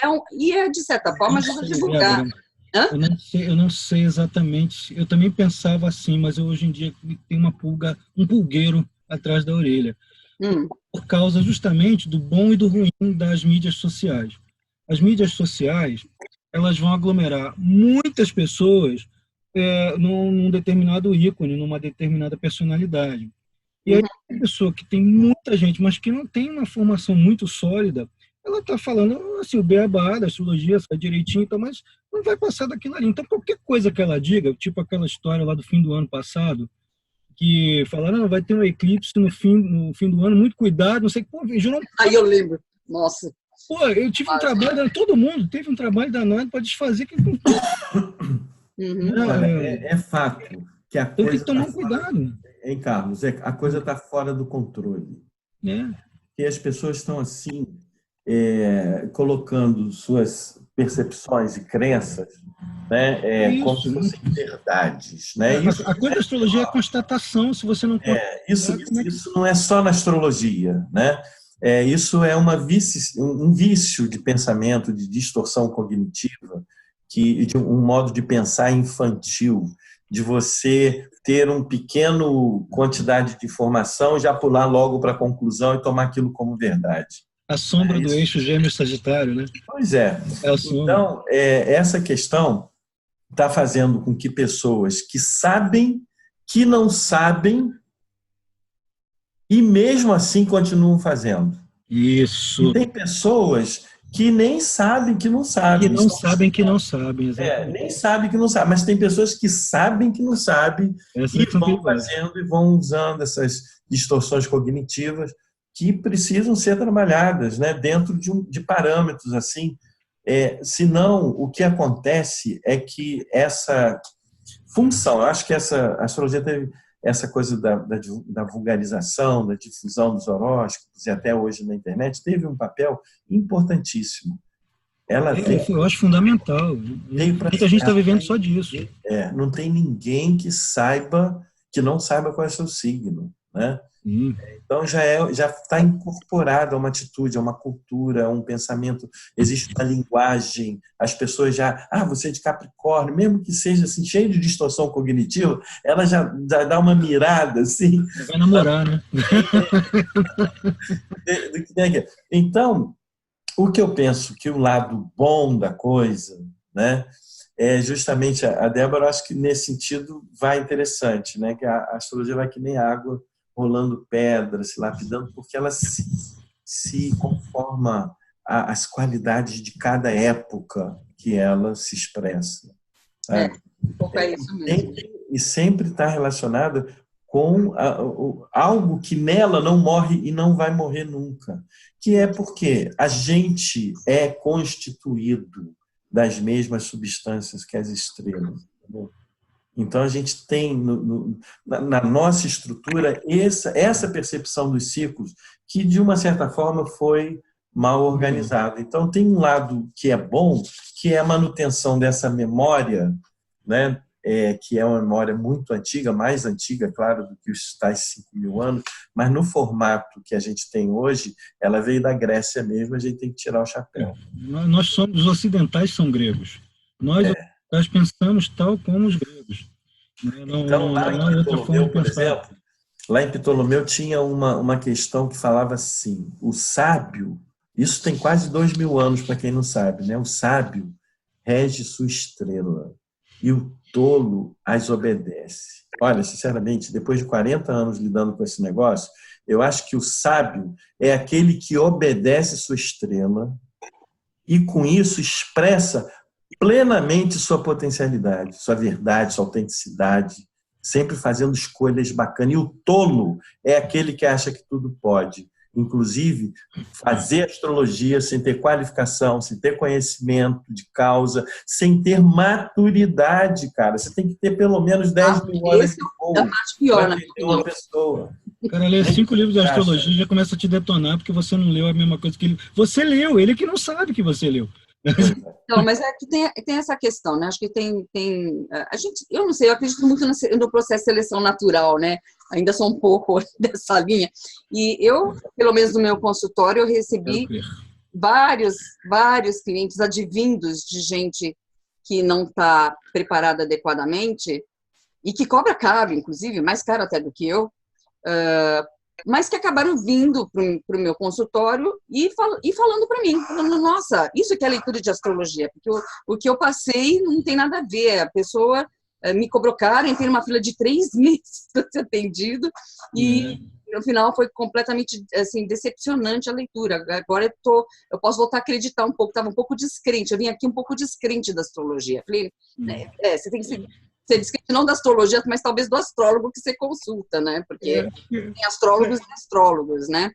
de certa forma, ajuda a divulgar. Eu não sei exatamente, eu também pensava assim, mas hoje em dia tem um pulgueiro atrás da orelha. Por causa justamente do bom e do ruim das mídias sociais. As mídias sociais, elas vão aglomerar muitas pessoas num determinado ícone, numa determinada personalidade. E aí, a pessoa que tem muita gente, mas que não tem uma formação muito sólida, ela está falando assim, o beabá da astrologia, sabe direitinho, então, mas não vai passar daquilo ali. Então, qualquer coisa que ela diga, tipo aquela história lá do fim do ano passado, que falaram, não, vai ter um eclipse no fim do ano, muito cuidado, não sei o que, pô, não... Aí eu lembro, nossa. Pô, eu tive um trabalho, todo mundo teve um trabalho danado para desfazer. É fato que a coisa. Tem que tomar cuidado. Hein, Carlos? A coisa está fora do controle. E as pessoas estão assim, colocando suas percepções e crenças, né, como se fossem verdades. Né? A coisa da astrologia é constatação, se você não pode. Isso não é só na astrologia, né? Isso é um vício de pensamento, de distorção cognitiva, de um modo de pensar infantil, de você ter um pequeno quantidade de informação, já pular logo para a conclusão e tomar aquilo como verdade. A sombra do eixo Gêmeos-Sagitário, né? Pois é. Então, essa questão está fazendo com que pessoas que sabem que não sabem e mesmo assim continuam fazendo. Isso. E tem pessoas que nem sabem que não sabem. Que não sabem que não sabem, exatamente. Nem sabem que não sabem, mas tem pessoas que sabem que não sabem e vão fazendo e vão usando essas distorções cognitivas que precisam ser trabalhadas, né, dentro de parâmetros assim. Senão, o que acontece é que essa função, eu acho que a astrologia teve essa coisa da vulgarização, da difusão dos horóscopos, e até hoje na internet, teve um papel importantíssimo. Eu acho fundamental. Muita gente está vivendo só disso. Não tem ninguém que não saiba qual é o seu signo, né? Então já está incorporada uma atitude, uma cultura, um pensamento, existe uma linguagem, as pessoas você é de Capricórnio, mesmo que seja assim, cheio de distorção cognitiva, ela já dá uma mirada assim. Vai namorar, né? Então, o que eu penso que o lado bom da coisa, né, é justamente a Débora, acho que nesse sentido vai interessante, né, que a astrologia vai que nem água rolando pedra, se lapidando, porque ela se conforma às qualidades de cada época que ela se expressa. Sabe? É isso mesmo. E sempre está relacionada com algo que nela não morre e não vai morrer nunca, que é porque a gente é constituído das mesmas substâncias que as estrelas. Entendeu? Então, a gente tem na nossa estrutura essa percepção dos ciclos que, de uma certa forma, foi mal organizado. Então, tem um lado que é bom, que é a manutenção dessa memória, né? Que é uma memória muito antiga, mais antiga, claro, do que os tais 5.000 anos, mas no formato que a gente tem hoje, ela veio da Grécia mesmo, a gente tem que tirar o chapéu. Nós somos, os ocidentais são gregos. Nós pensamos tal como os gregos. Então, lá em Ptolomeu, por exemplo, lá em Ptolomeu tinha uma questão que falava assim, o sábio, isso tem quase 2.000 anos para quem não sabe, né? O sábio rege sua estrela e o tolo as obedece. Olha, sinceramente, depois de 40 anos lidando com esse negócio, eu acho que o sábio é aquele que obedece sua estrela e, com isso, expressa plenamente sua potencialidade, sua verdade, sua autenticidade, sempre fazendo escolhas bacanas. E o tolo é aquele que acha que tudo pode. Inclusive, fazer astrologia sem ter qualificação, sem ter conhecimento de causa, sem ter maturidade, cara. Você tem que ter pelo menos 10.000 horas de voo para entender uma pessoa. Cara, ler 5 livros de astrologia já começa a te detonar porque você não leu a mesma coisa que ele. Você leu, ele que não sabe que você leu. Não, mas é que tem essa questão, né? Acho que a gente, eu não sei, eu acredito muito no processo de seleção natural, né? Ainda sou um pouco dessa linha. E eu, pelo menos no meu consultório, eu recebi vários clientes advindos de gente que não está preparada adequadamente e que cobra caro, inclusive, mais caro até do que eu, mas que acabaram vindo para o meu consultório e falando para mim, falando, nossa, isso que é leitura de astrologia, porque o que eu passei não tem nada a ver, a pessoa me cobrou caro, entrei numa fila de 3 meses para ser atendido e no final foi completamente assim, decepcionante a leitura. Agora eu posso voltar a acreditar um pouco, estava um pouco descrente, eu vim aqui um pouco descrente da astrologia. Falei, você tem que ser descrente não da astrologia, mas talvez do astrólogo que você consulta, né? Porque tem astrólogos e astrólogos, né?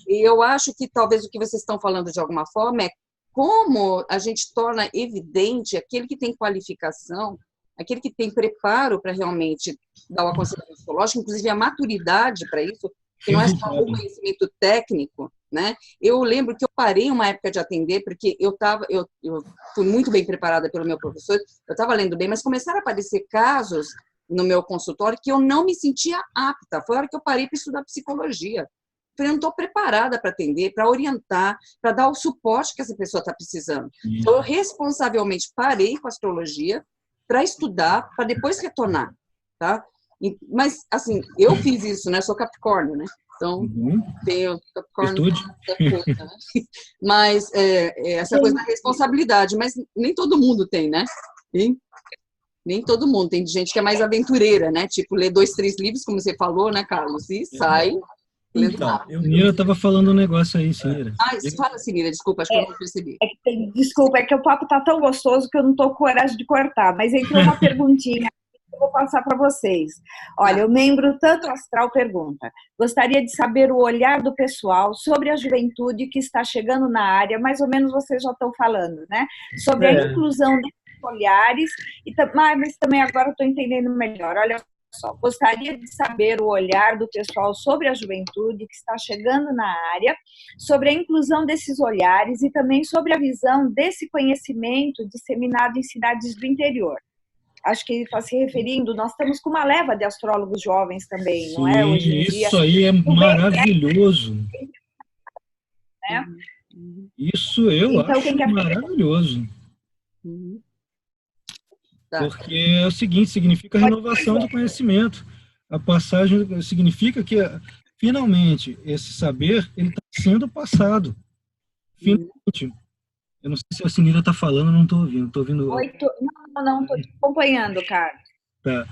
E eu acho que talvez o que vocês estão falando de alguma forma é como a gente torna evidente aquele que tem qualificação, aquele que tem preparo para realmente dar o aconselhamento astrológico, inclusive a maturidade para isso, que não é só o conhecimento técnico, né? Eu lembro que eu parei uma época de atender, porque eu fui muito bem preparada pelo meu professor, eu estava lendo bem, mas começaram a aparecer casos no meu consultório que eu não me sentia apta. Foi a hora que eu parei para estudar psicologia. Eu não estou preparada para atender, para orientar, para dar o suporte que essa pessoa está precisando. Então, eu responsavelmente parei com a astrologia para estudar, para depois retornar, tá? Mas, assim, eu fiz isso, né? Sou Capricórnio, né? Então, tenho Capricórnio. Coisa, né? Mas essa coisa da responsabilidade, mas nem todo mundo tem, né? Nem todo mundo. Tem gente que é mais aventureira, né? Tipo, lê 2, 3 livros, como você falou, né, Carlos? E sai. Então, Sinira estava falando um negócio aí, Sinira. Fala, Sinira, desculpa, acho que eu não percebi. Desculpa, é que o papo tá tão gostoso que eu não tô com coragem de cortar, mas entrou uma perguntinha que eu vou passar para vocês. Olha, o membro Tanto Astral pergunta: gostaria de saber o olhar do pessoal sobre a juventude que está chegando na área, mais ou menos vocês já estão falando, né? Sobre a inclusão desses olhares, mas também agora estou entendendo melhor. Olha só, gostaria de saber o olhar do pessoal sobre a juventude que está chegando na área, sobre a inclusão desses olhares e também sobre a visão desse conhecimento disseminado em cidades do interior. Acho que ele está se referindo, nós estamos com uma leva de astrólogos jovens também, não é? Hoje em dia. Isso aí é maravilhoso. Né? Isso eu acho maravilhoso. Porque é o seguinte, significa renovação do conhecimento. A passagem significa que, finalmente, esse saber ele está sendo passado. Finalmente. Eu não sei se a Sinira está falando, não estou ouvindo. Estou ouvindo... Não, estou te acompanhando, Carlos. Tá.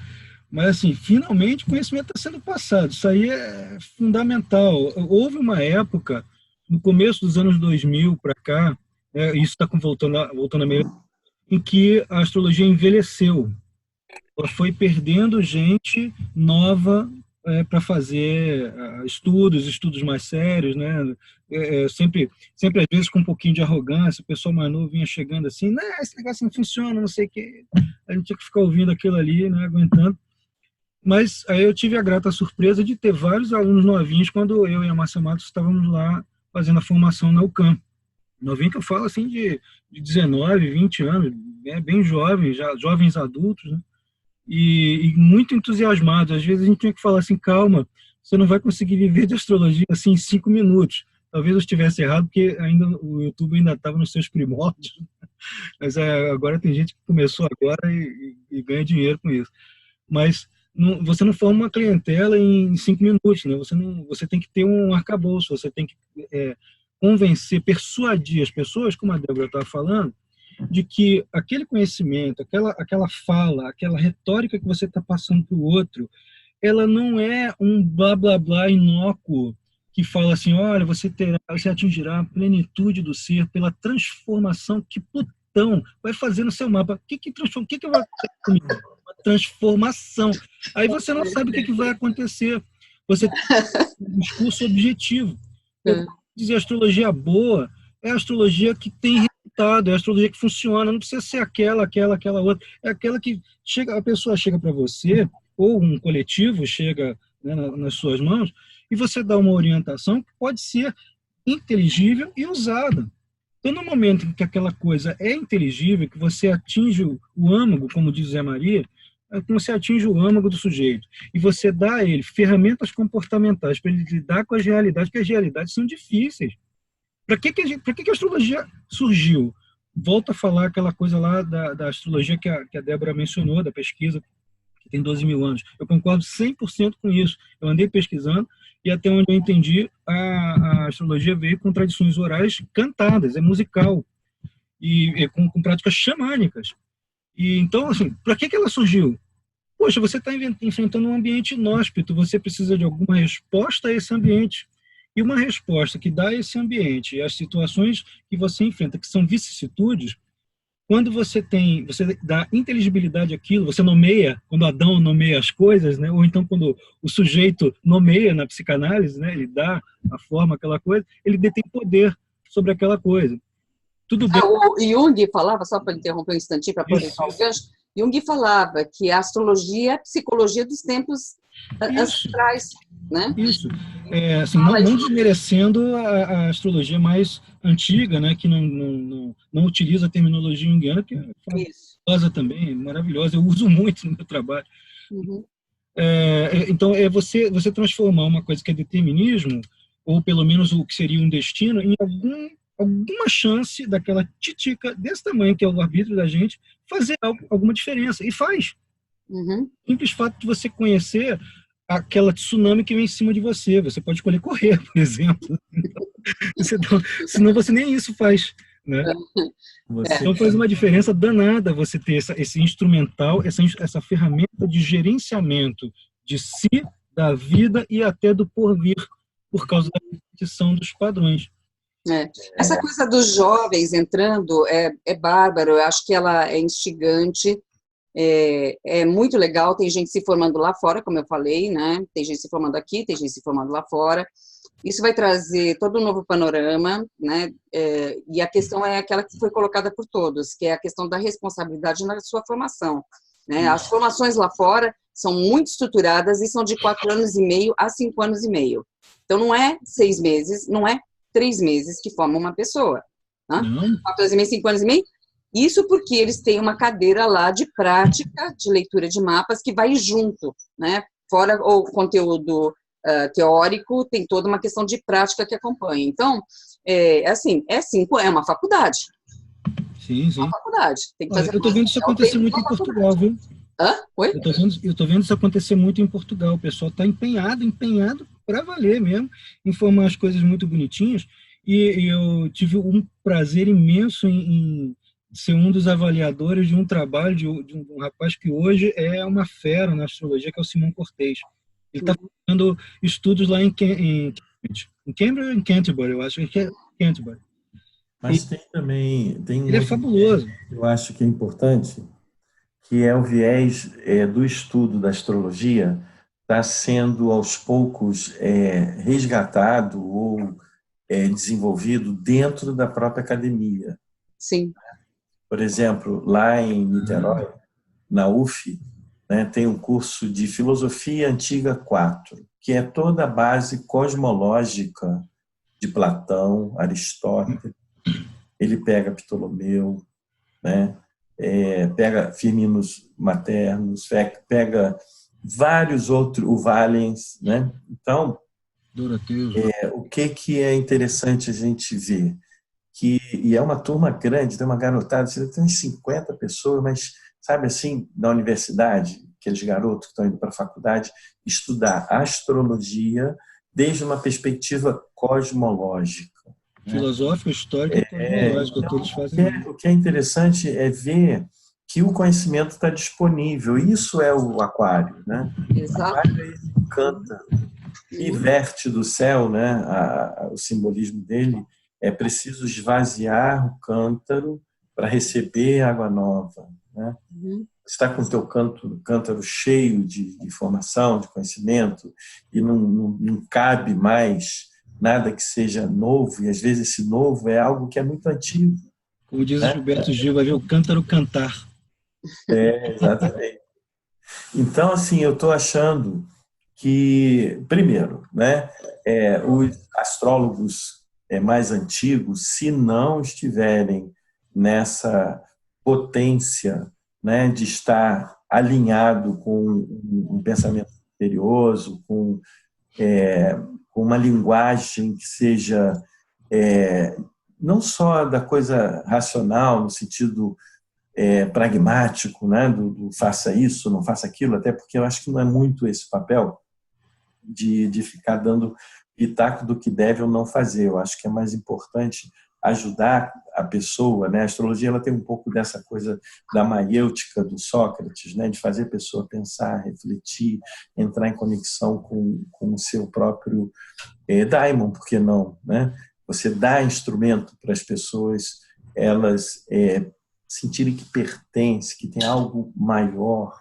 Mas, assim, finalmente o conhecimento está sendo passado. Isso aí é fundamental. Houve uma época, no começo dos anos 2000 para cá, isso está voltando a meio, em que a astrologia envelheceu. Ela foi perdendo gente nova para fazer estudos mais sérios, né? Sempre às vezes com um pouquinho de arrogância, o pessoal mais novo vinha chegando assim, não, esse negócio não funciona, não sei o quê. A gente tinha que ficar ouvindo aquilo ali, né, aguentando. Mas aí eu tive a grata surpresa de ter vários alunos novinhos quando eu e a Márcia Matos estávamos lá fazendo a formação na UCAM. Novinho que eu falo assim de 19, 20 anos, bem jovens, já jovens adultos, né? E muito entusiasmados. Às vezes a gente tinha que falar assim, calma, você não vai conseguir viver de astrologia assim em 5 minutos. Talvez eu estivesse errado, porque ainda o YouTube ainda estava nos seus primórdios. Mas agora tem gente que começou agora e ganha dinheiro com isso. Mas você não forma uma clientela em 5 minutos, né? Você tem que ter um arcabouço, você tem que convencer, persuadir as pessoas, como a Débora estava falando, de que aquele conhecimento, aquela fala, aquela retórica que você está passando para o outro, ela não é um blá blá blá inócuo que fala assim, olha, você atingirá a plenitude do ser pela transformação que Plutão vai fazer no seu mapa. O que vai acontecer comigo? Uma transformação. Aí você não sabe o que vai acontecer. Você tem um discurso objetivo. Dizer astrologia boa é a astrologia que tem resultado, é a astrologia que funciona, não precisa ser aquela outra, é aquela que a pessoa chega para você, ou um coletivo chega, né, nas suas mãos, e você dá uma orientação que pode ser inteligível e usada. Então, no momento em que aquela coisa é inteligível, que você atinge o âmago, como diz Zé Maria, você atinge o âmago do sujeito, e você dá a ele ferramentas comportamentais para ele lidar com as realidades, porque as realidades são difíceis. Para que a astrologia surgiu? Volto a falar aquela coisa lá da astrologia que a Débora mencionou, da pesquisa, que tem 12 mil anos. Eu concordo 100% com isso. Eu andei pesquisando e até onde eu entendi, a astrologia veio com tradições orais cantadas, é musical, e com práticas xamânicas. E, então, assim, para que ela surgiu? Poxa, você está enfrentando um ambiente inóspito, você precisa de alguma resposta a esse ambiente. E uma resposta que dá a esse ambiente, as situações que você enfrenta, que são vicissitudes, quando você dá inteligibilidade àquilo, você nomeia, quando Adão nomeia as coisas, né? Ou então quando o sujeito nomeia na psicanálise, né? Ele dá a forma àquela coisa, ele detém poder sobre aquela coisa. Tudo bem. O Jung falava, só para interromper um instantinho para aproveitar o gancho, Jung falava que a astrologia é a psicologia dos tempos ancestrais, né? Isso. Assim, não desmerecendo a astrologia mais antiga, né, que não utiliza a terminologia junguiana, que é fabulosa também, maravilhosa. Eu uso muito no meu trabalho. Então, você transformar uma coisa que é determinismo, ou pelo menos o que seria um destino, em algum alguma chance daquela titica desse tamanho, que é o arbítrio da gente, fazer alguma diferença. E faz. Uhum. Simples fato de você conhecer aquela tsunami que vem em cima de você. Você pode escolher correr, por exemplo. Senão você nem isso faz. Né? Então faz uma diferença danada você ter esse instrumental, essa ferramenta de gerenciamento de si, da vida e até do porvir, por causa da repetição dos padrões. Essa coisa dos jovens entrando é bárbaro, eu acho que ela é instigante, é muito legal, tem gente se formando lá fora, como eu falei, né? Tem gente se formando aqui, tem gente se formando lá fora. Isso vai trazer todo um novo panorama, né? E a questão é aquela que foi colocada por todos, que é a questão da responsabilidade na sua formação. Né? As formações lá fora são muito estruturadas e são de 4 anos e meio a 5 anos e meio. Então, não é 6 meses, não é 3 meses que formam uma pessoa. Né? 4 anos e meio, 5 anos e meio. Isso porque eles têm uma cadeira lá de prática, de leitura de mapas, que vai junto, né? Fora o conteúdo teórico, tem toda uma questão de prática que acompanha. Então, é uma faculdade. Sim, sim. Uma faculdade. Tem que fazer. Eu estou vendo isso acontecer muito em Portugal, viu? Hã? Oi? Eu estou vendo isso acontecer muito em Portugal. O pessoal está empenhado para valer mesmo, em formar as coisas muito bonitinhas. E eu tive um prazer imenso em ser um dos avaliadores de um trabalho de um rapaz que hoje é uma fera na astrologia, que é o Simão Cortês. Ele está fazendo estudos lá em Cambridge, em Canterbury, eu acho que é Canterbury. Mas tem também... Ele é fabuloso. Eu acho que é importante, que é o viés do estudo da astrologia, está sendo aos poucos resgatado ou desenvolvido dentro da própria academia. Sim. Por exemplo, lá em Niterói, na UF, né, tem um curso de Filosofia Antiga 4, que é toda a base cosmológica de Platão, Aristóteles. Ele pega Ptolomeu, né, pega Firminos Maternos, pega vários outros, o Valens. Né? Então, o que é interessante a gente ver? E é uma turma grande, tem uma garotada, você tem uns 50 pessoas, mas, sabe assim, na universidade, aqueles garotos que estão indo para a faculdade, estudar astrologia desde uma perspectiva cosmológica. Filosófica, histórica e cosmológica. Então, que eles fazem. o que é interessante é ver que o conhecimento está disponível. Isso é o aquário. Né? Exato. O aquário é esse cântaro que verte do céu, né? O simbolismo dele. É preciso esvaziar o cântaro para receber água nova. Né? Você está com o teu cântaro cheio de informação, de conhecimento, e não cabe mais nada que seja novo, e às vezes esse novo é algo que é muito antigo. Como diz o Gilberto Gil, vai ver o cântaro cantar. Exatamente. Então, assim, eu estou achando que, primeiro, né, os astrólogos mais antigos, se não estiverem nessa potência, né, de estar alinhado com um pensamento misterioso, com uma linguagem que seja não só da coisa racional, no sentido pragmático, né, do faça isso, não faça aquilo, até porque eu acho que não é muito esse papel de ficar dando pitaco do que deve ou não fazer. Eu acho que é mais importante ajudar a pessoa, né? A astrologia ela tem um pouco dessa coisa da maiêutica do Sócrates, né? De fazer a pessoa pensar, refletir, entrar em conexão com o seu próprio daimon, por que não, né? Você dá instrumento para as pessoas, elas sentirem que pertence, que tem algo maior,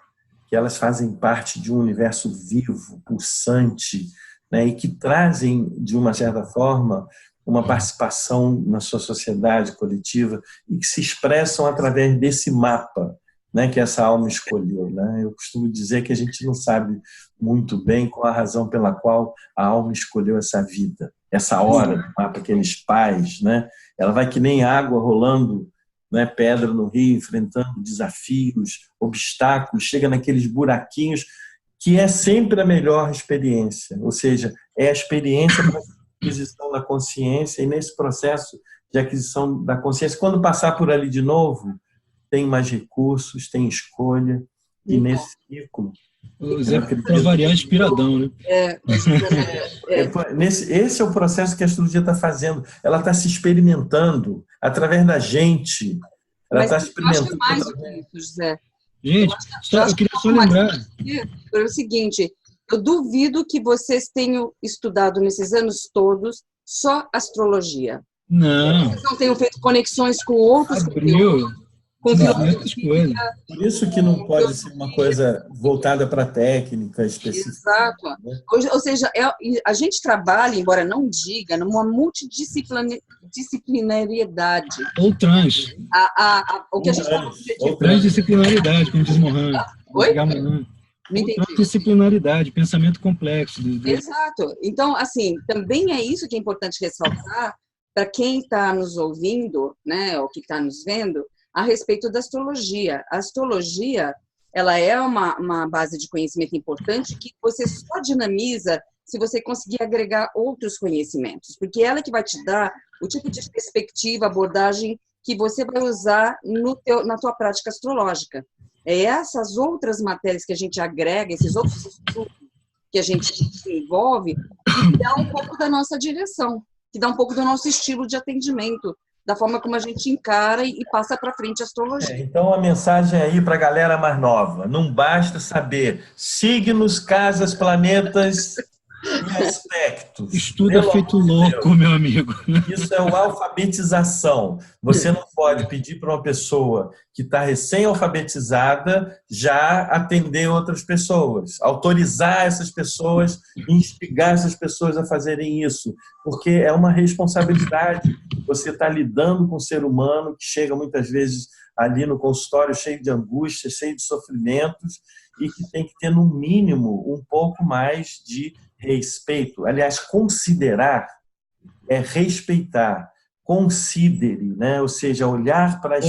que elas fazem parte de um universo vivo, pulsante, né, e que trazem, de uma certa forma, uma participação na sua sociedade coletiva e que se expressam através desse mapa, né, que essa alma escolheu. Né? Eu costumo dizer que a gente não sabe muito bem qual a razão pela qual a alma escolheu essa vida, essa hora do mapa, aqueles pais. Né? Ela vai que nem água rolando, né, pedra no rio, enfrentando desafios, obstáculos, chega naqueles buraquinhos, que é sempre a melhor experiência, ou seja, é a experiência para aquisição da consciência, e nesse processo de aquisição da consciência, quando passar por ali de novo, tem mais recursos, tem escolha, e nesse ciclo... O Zé, para variar, inspiradão, né? Esse é o processo que a astrologia está fazendo. Ela está se experimentando através da gente. Ela está experimentando. Eu acho que é mais do que isso, José. Gente, eu queria só lembrar. É o seguinte, eu duvido que vocês tenham estudado nesses anos todos só astrologia. Não. Vocês não tenham feito conexões com outros conteúdos. Com filosofia. Por isso que não pode ser uma coisa voltada para a técnica específica. Exato. Né? Ou seja, a gente trabalha, embora não diga, numa multidisciplinariedade. Ou trans. O que a gente fala ou transdisciplinaridade, como diz Mohan. Oi? Transdisciplinaridade, pensamento complexo. Exato. Então, assim, também é isso que é importante ressaltar para quem está nos ouvindo, né, ou que está nos vendo, a respeito da astrologia. A astrologia, ela é uma base de conhecimento importante que você só dinamiza se você conseguir agregar outros conhecimentos, porque ela que vai te dar o tipo de perspectiva, abordagem que você vai usar na tua prática astrológica. É essas outras matérias que a gente agrega, esses outros estudos que a gente desenvolve, que dá um pouco da nossa direção, que dá um pouco do nosso estilo de atendimento, da forma como a gente encara e passa para frente a astrologia. Então, a mensagem aí para a galera mais nova. Não basta saber signos, casas, planetas e aspectos. Estuda feito louco, meu amigo. Isso é uma alfabetização. Você não pode pedir para uma pessoa que está recém-alfabetizada já atender outras pessoas, autorizar essas pessoas, instigar essas pessoas a fazerem isso, porque é uma responsabilidade. Você está lidando com um ser humano que chega muitas vezes ali no consultório cheio de angústia, cheio de sofrimentos, e que tem que ter, no mínimo, um pouco mais de respeito. Aliás, considerar é respeitar. Considere, né? Ou seja, olhar para a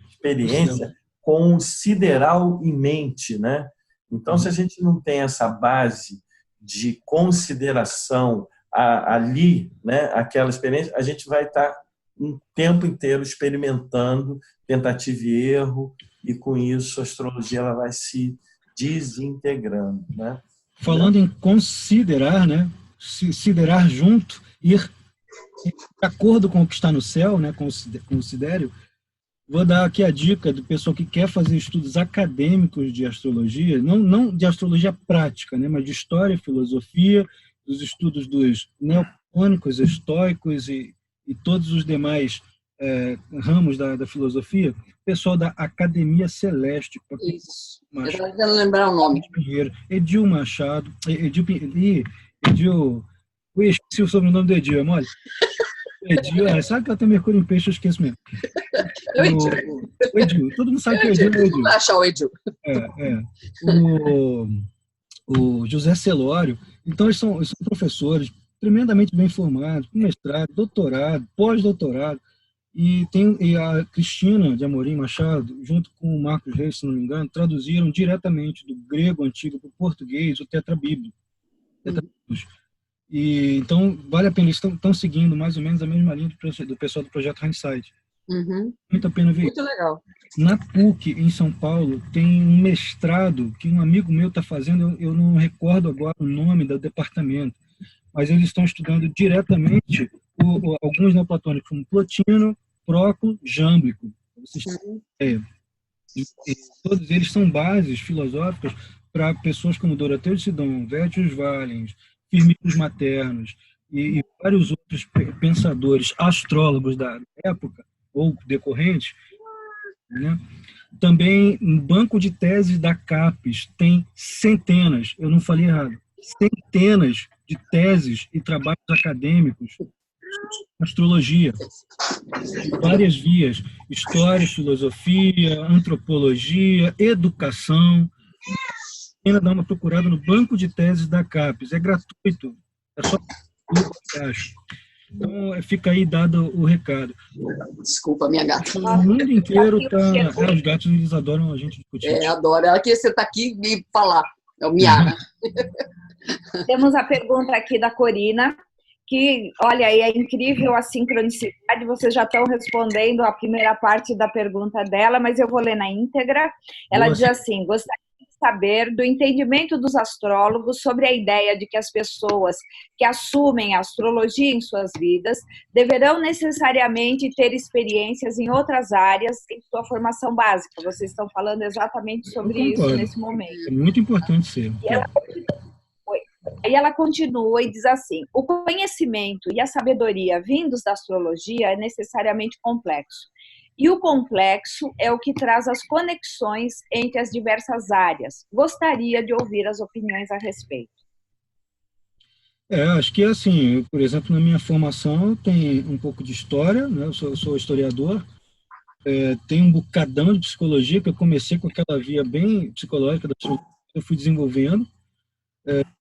experiência com o sideral em mente, né? Então, se a gente não tem essa base de consideração ali, né, aquela experiência, a gente vai estar um tempo inteiro experimentando tentativa e erro, e com isso a astrologia ela vai se desintegrando, né? Falando em considerar, né? Siderar junto, ir de acordo com o que está no céu, né? Considere. Vou dar aqui a dica do pessoal que quer fazer estudos acadêmicos de astrologia, não de astrologia prática, né? Mas de história, filosofia, dos estudos dos neoplatônicos, estoicos e todos os demais ramos da filosofia, pessoal da Academia Celeste. Isso, eu estava tentando lembrar o nome. Edil Machado, eu esqueci o sobrenome do Edil, é mole? Edil, sabe que ela tem Mercúrio em Peixe, eu esqueço mesmo. O Edil, todo mundo sabe que o Edil é o Edil. Vai achar o Edil. O José Celório, então eles são professores tremendamente bem formados, com mestrado, doutorado, pós-doutorado, e a Cristina de Amorim Machado, junto com o Marcos Reis, se não me engano, traduziram diretamente do grego antigo para o português o tetrabíblico. E então vale a pena, eles estão seguindo mais ou menos a mesma linha do pessoal do projeto Hindsight. Muito a pena ver. Muito legal. Na PUC, em São Paulo, tem um mestrado que um amigo meu está fazendo, eu não recordo agora o nome do departamento, mas eles estão estudando diretamente alguns neoplatônicos, como Plotino, Próclo, Jâmblico. Todos eles são bases filosóficas para pessoas como Dorotheu de Sidon, Vétios Valens, Firmicus Maternos e vários outros pensadores, astrólogos da época ou decorrentes, né? Também no banco de teses da CAPES tem centenas, eu não falei errado, centenas de teses e trabalhos acadêmicos, astrologia, várias vias, história, filosofia, antropologia, educação. Ainda dá uma procurada no banco de teses da CAPES, é gratuito, é só acho. Então fica aí dado o recado. Desculpa, minha gata. O mundo inteiro está. Os gatos eles adoram a gente discutir. Adoro. Ela quer sentar aqui e falar. É o Miara. Temos a pergunta aqui da Corina. que, olha, é incrível a sincronicidade, vocês já estão respondendo a primeira parte da pergunta dela, mas eu vou ler na íntegra. Ela diz assim: gostaria de saber do entendimento dos astrólogos sobre a ideia de que as pessoas que assumem a astrologia em suas vidas deverão necessariamente ter experiências em outras áreas em sua formação básica. Vocês estão falando exatamente sobre isso nesse momento. É muito importante ser. Aí ela continua e diz assim: o conhecimento e a sabedoria vindos da astrologia é necessariamente complexo. E o complexo é o que traz as conexões entre as diversas áreas. Gostaria de ouvir as opiniões a respeito. Acho que assim, por exemplo, na minha formação tem um pouco de história, né? Eu sou historiador, tem um bocadão de psicologia, que eu comecei com aquela via bem psicológica da psicologia, eu fui desenvolvendo.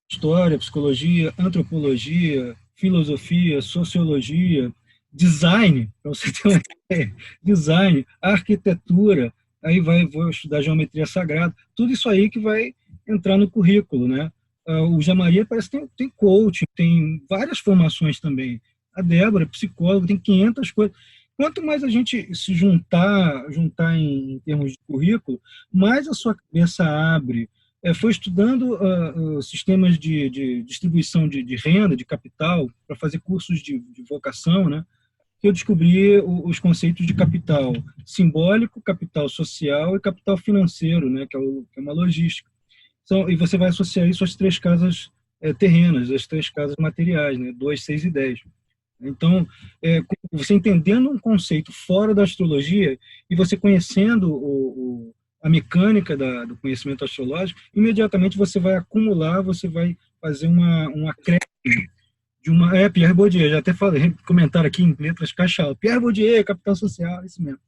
História, psicologia, antropologia, filosofia, sociologia, design, para você ter uma ideia, design, arquitetura, aí vou estudar geometria sagrada, tudo isso aí que vai entrar no currículo, né? O Jean Maria parece que tem coaching, tem várias formações também. A Débora, psicóloga, tem 500 coisas. Quanto mais a gente se juntar em termos de currículo, mais a sua cabeça abre. Foi estudando sistemas de distribuição de renda, de capital, para fazer cursos de vocação, né? Que eu descobri os conceitos de capital simbólico, capital social e capital financeiro, né? Que é uma logística. Então, e você vai associar isso às 3 casas terrenas, às 3 casas materiais, né? 2, 6 e 10. Então, você entendendo um conceito fora da astrologia e você conhecendo a mecânica do conhecimento astrológico, imediatamente você vai acumular, você vai fazer um acréscimo de uma... Pierre Bourdieu, já até falei, comentaram aqui em letras caixa, Pierre Bourdieu, capital social, isso mesmo.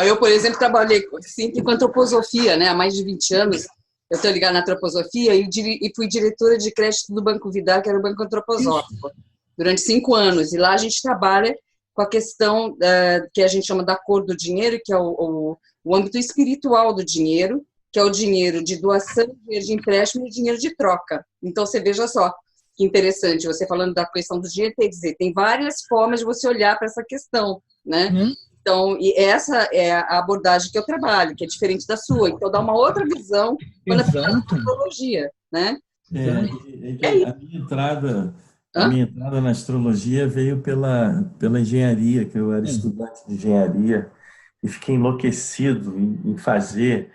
Eu, por exemplo, trabalhei sempre com antroposofia, né, há mais de 20 anos. Eu estou ligada na antroposofia e fui diretora de crédito do Banco Vidar, que era o Banco Antroposófico, durante 5 anos. E lá a gente trabalha com a questão que a gente chama da cor do dinheiro, que é o âmbito espiritual do dinheiro, que é o dinheiro de doação, dinheiro de empréstimo e dinheiro de troca. Então, você veja só que interessante, você falando da questão do dinheiro, quer dizer, tem várias formas de você olhar para essa questão, né? Então, e essa é a abordagem que eu trabalho, que é diferente da sua. Então, dá uma outra visão quando a astrologia, né? A minha entrada na astrologia veio pela engenharia, que eu era estudante de engenharia, e fiquei enlouquecido em fazer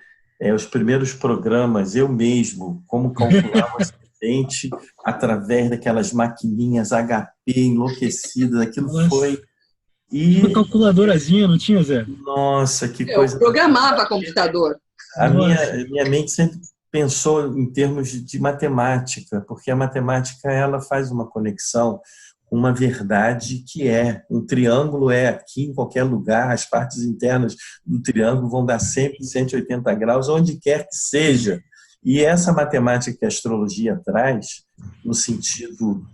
os primeiros programas, eu mesmo, como calcular o acidente através daquelas maquininhas HP enlouquecidas, aquilo foi... Uma calculadorazinha, não tinha, Zé? Nossa, que coisa... Eu programava computador. A minha mente sempre pensou em termos de matemática, porque a matemática ela faz uma conexão com uma verdade que um triângulo aqui em qualquer lugar, as partes internas do triângulo vão dar sempre 180 graus, onde quer que seja. E essa matemática que a astrologia traz, no sentido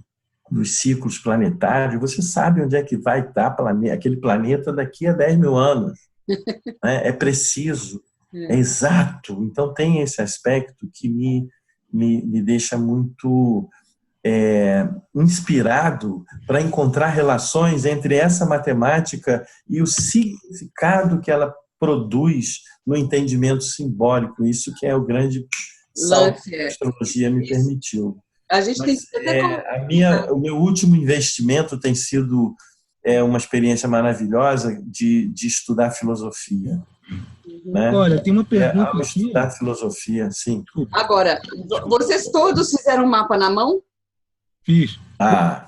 dos ciclos planetários, você sabe onde é que vai estar aquele planeta daqui a 10 mil anos. Né? É preciso, é exato. Então, tem esse aspecto que me deixa muito inspirado para encontrar relações entre essa matemática e o significado que ela produz no entendimento simbólico. Isso que é o grande salto que a astrologia me permitiu. A gente tem que o meu último investimento tem sido uma experiência maravilhosa de estudar filosofia. Né? Olha, tem uma pergunta aqui. Estudar filosofia, sim. Agora, vocês todos fizeram um mapa na mão? Fiz. Aham.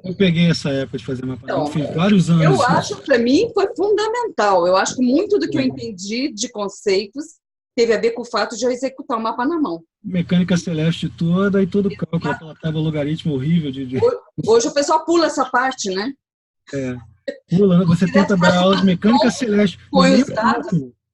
Eu peguei essa época de fazer mapa na mão, fiz vários anos. Eu acho, para mim, foi fundamental. Eu acho que muito do que eu entendi de conceitos teve a ver com o fato de eu executar o mapa na mão. Mecânica celeste toda e todo o cálculo, aquela tábua logarítmica horrível. Hoje o pessoal pula essa parte, né? Pula, você tenta dar aula de mecânica celeste. Põe os dados.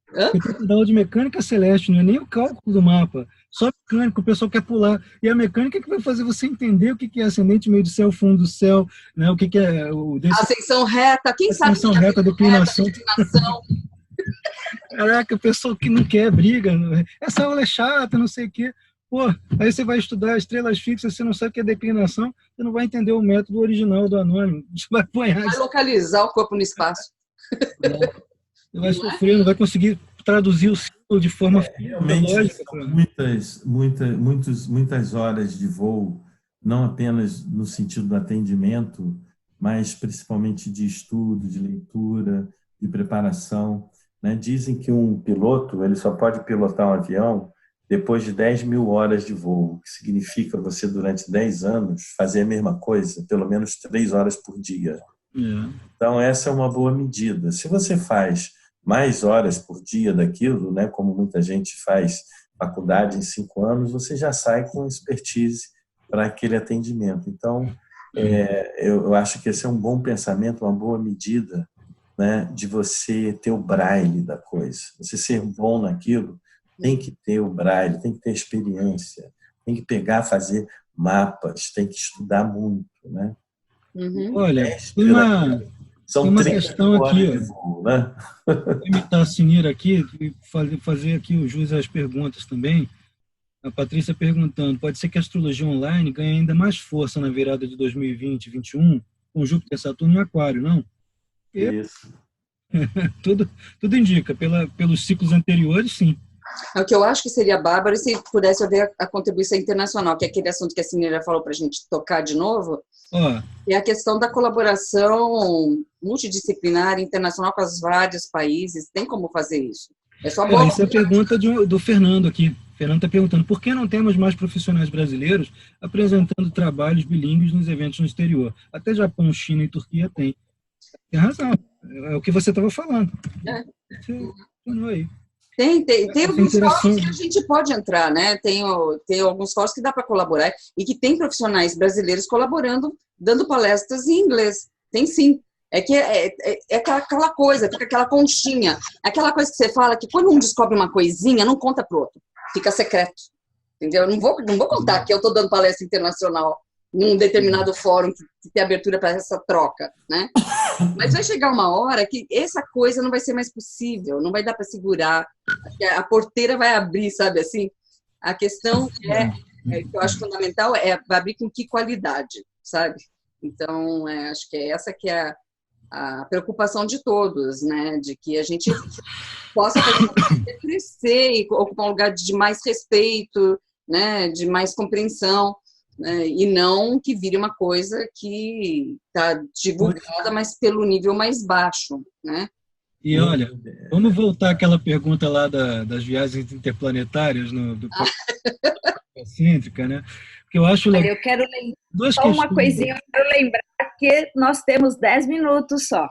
Você tenta dar aula de mecânica celeste, não é nem o cálculo do mapa. Só mecânica, o pessoal quer pular. E a mecânica é que vai fazer você entender o que é ascendente, meio do céu, fundo do céu, né? O que é ascensão reta, quem sabe? Ascensão reta, declinação. Caraca, o pessoal que não quer briga. Essa aula é chata, não sei o quê. Pô, aí você vai estudar estrelas fixas, você não sabe o que é declinação, você não vai entender o método original do anônimo. Você vai apanhar. Vai localizar o corpo no espaço. Você vai sofrer, não vai conseguir traduzir o símbolo de forma Realmente lógica. são muitas horas de voo, não apenas no sentido do atendimento, mas principalmente de estudo, de leitura, de preparação, né? Dizem que um piloto ele só pode pilotar um avião depois de 10.000 horas de voo, que significa você, durante 10 anos, fazer a mesma coisa, pelo menos 3 horas por dia. Então, essa é uma boa medida. Se você faz mais horas por dia daquilo, né, como muita gente faz faculdade em 5 anos, você já sai com expertise para aquele atendimento. Então, eu acho que esse é um bom pensamento, uma boa medida, né, de você ter o braille da coisa. Você ser bom naquilo, tem que ter o braille, tem que ter experiência, tem que pegar, fazer mapas, tem que estudar muito, né? Olha, tem uma questão aqui, ó. Voo, né? Vou imitar a Sinira aqui e fazer aqui o jus às perguntas também. A Patrícia perguntando, pode ser que a astrologia online ganhe ainda mais força na virada de 2020 e 2021, com Júpiter e Saturno em Aquário, não? Isso. Tudo indica, pelos ciclos anteriores, sim. O que eu acho que seria bárbaro se pudesse haver a contribuição internacional, que é aquele assunto que a Sinira falou para a gente tocar de novo, é a questão da colaboração multidisciplinar internacional com os vários países. Tem como fazer isso? É só bom. Essa é a pergunta do Fernando aqui. O Fernando está perguntando por que não temos mais profissionais brasileiros apresentando trabalhos bilíngues nos eventos no exterior? Até Japão, China e Turquia tem. Tem razão. É o que você estava falando. Aí. Tem alguns fóruns que a gente pode entrar, né? Tem alguns fóruns que dá para colaborar e que tem profissionais brasileiros colaborando, dando palestras em inglês. Tem sim. É que é aquela coisa, fica aquela conchinha. Aquela coisa que você fala que quando um descobre uma coisinha, não conta pro outro. Fica secreto. Entendeu? Eu não vou contar que eu estou dando palestra internacional num determinado fórum que tem abertura para essa troca, né? Mas vai chegar uma hora que essa coisa não vai ser mais possível, não vai dar para segurar, a porteira vai abrir, sabe assim? A questão que eu acho fundamental é abrir com que qualidade, sabe? Então, acho que essa que é a preocupação de todos, né? De que a gente possa crescer e ocupar um lugar de mais respeito, né? De mais compreensão. E não que vire uma coisa que está divulgada, mas pelo nível mais baixo, né? E olha, vamos voltar àquela pergunta lá das viagens interplanetárias do Excêntrica, né? Porque eu acho legal. Eu quero lembrar só uma coisinha, eu quero lembrar que nós temos 10 minutos só.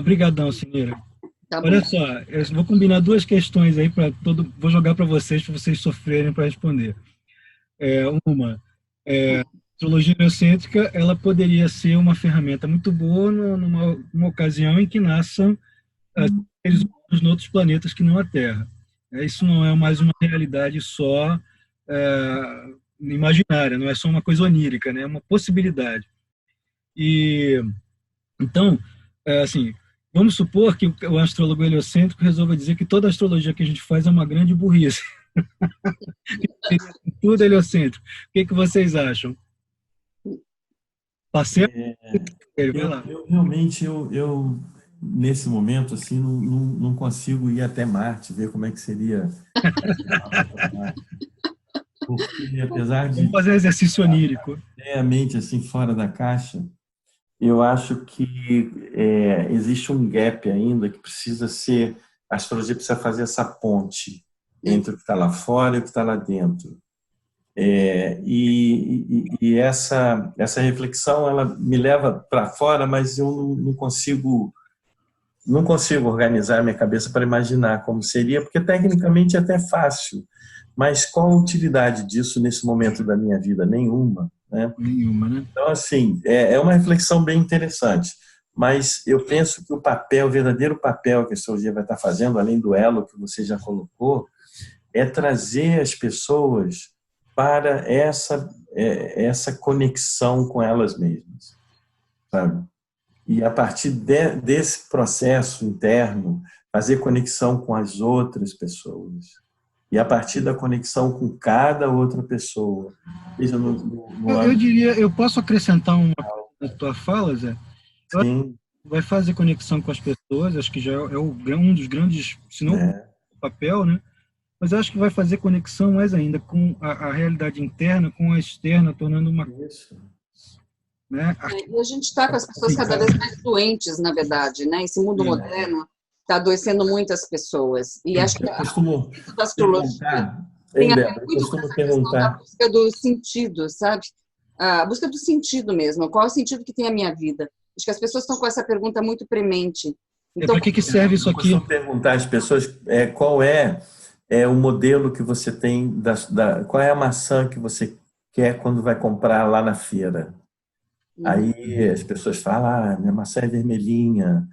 Brigadão, Sinira. Tá Olha bom. só, eu vou combinar 2 questões aí vou jogar para vocês sofrerem para responder. Uma, astrologia heliocêntrica, ela poderia ser uma ferramenta muito boa numa ocasião em que nasçam seres humanos em outros planetas que não a Terra. Isso não é mais uma realidade só imaginária, não é só uma coisa onírica, né? É uma possibilidade. E então, assim, vamos supor que o astrólogo heliocêntrico resolva dizer que toda a astrologia que a gente faz é uma grande burrice. Tudo heliocêntrico. O que vocês acham? Passei? Eu realmente, nesse momento, assim, não consigo ir até Marte, ver como é que seria. Porque, apesar de... Vamos fazer um exercício onírico. A mente, assim, fora da caixa, eu acho que existe um gap ainda que precisa ser... A astrologia precisa fazer essa ponte entre o que está lá fora e o que está lá dentro. E essa reflexão, ela me leva para fora, mas eu não consigo organizar a minha cabeça para imaginar como seria, porque tecnicamente é até fácil, mas qual a utilidade disso nesse momento da minha vida? Nenhuma, né? Nenhuma, né? Então, assim, é uma reflexão bem interessante, mas eu penso que o verdadeiro papel que a astrologia vai estar fazendo, além do elo que você já colocou, é trazer as pessoas para essa conexão com elas mesmas, sabe? E a partir desse processo interno, fazer conexão com as outras pessoas, e a partir da conexão com cada outra pessoa. Seja eu diria, eu posso acrescentar uma coisa na tua fala, Zé? Sim. Vai fazer conexão com as pessoas, acho que já é um dos grandes, se não o papel, né? Mas eu acho que vai fazer conexão mais ainda com a realidade interna, com a externa, tornando uma... Isso. Né? E a gente está com as pessoas cada vez mais doentes, na verdade, né? Esse mundo moderno está adoecendo muitas pessoas. E acho que a astrologia tem a ver muito com essa questão da busca do sentido, sabe? A busca do sentido mesmo. Qual é o sentido que tem a minha vida? Acho que as pessoas estão com essa pergunta muito premente. Então, para que serve isso aqui? Eu costumo perguntar às pessoas qual é o modelo que você tem, qual é a maçã que você quer quando vai comprar lá na feira. Aí as pessoas falam, minha maçã é vermelhinha,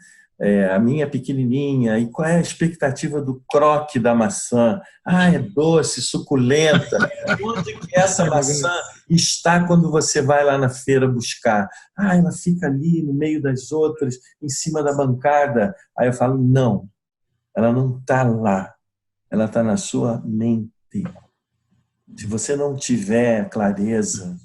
a minha é pequenininha. E qual é a expectativa do croque da maçã? É doce, suculenta. Onde que essa maçã está quando você vai lá na feira buscar? Ela fica ali no meio das outras, em cima da bancada. Aí eu falo, não, ela não está lá. Ela está na sua mente. Se você não tiver clareza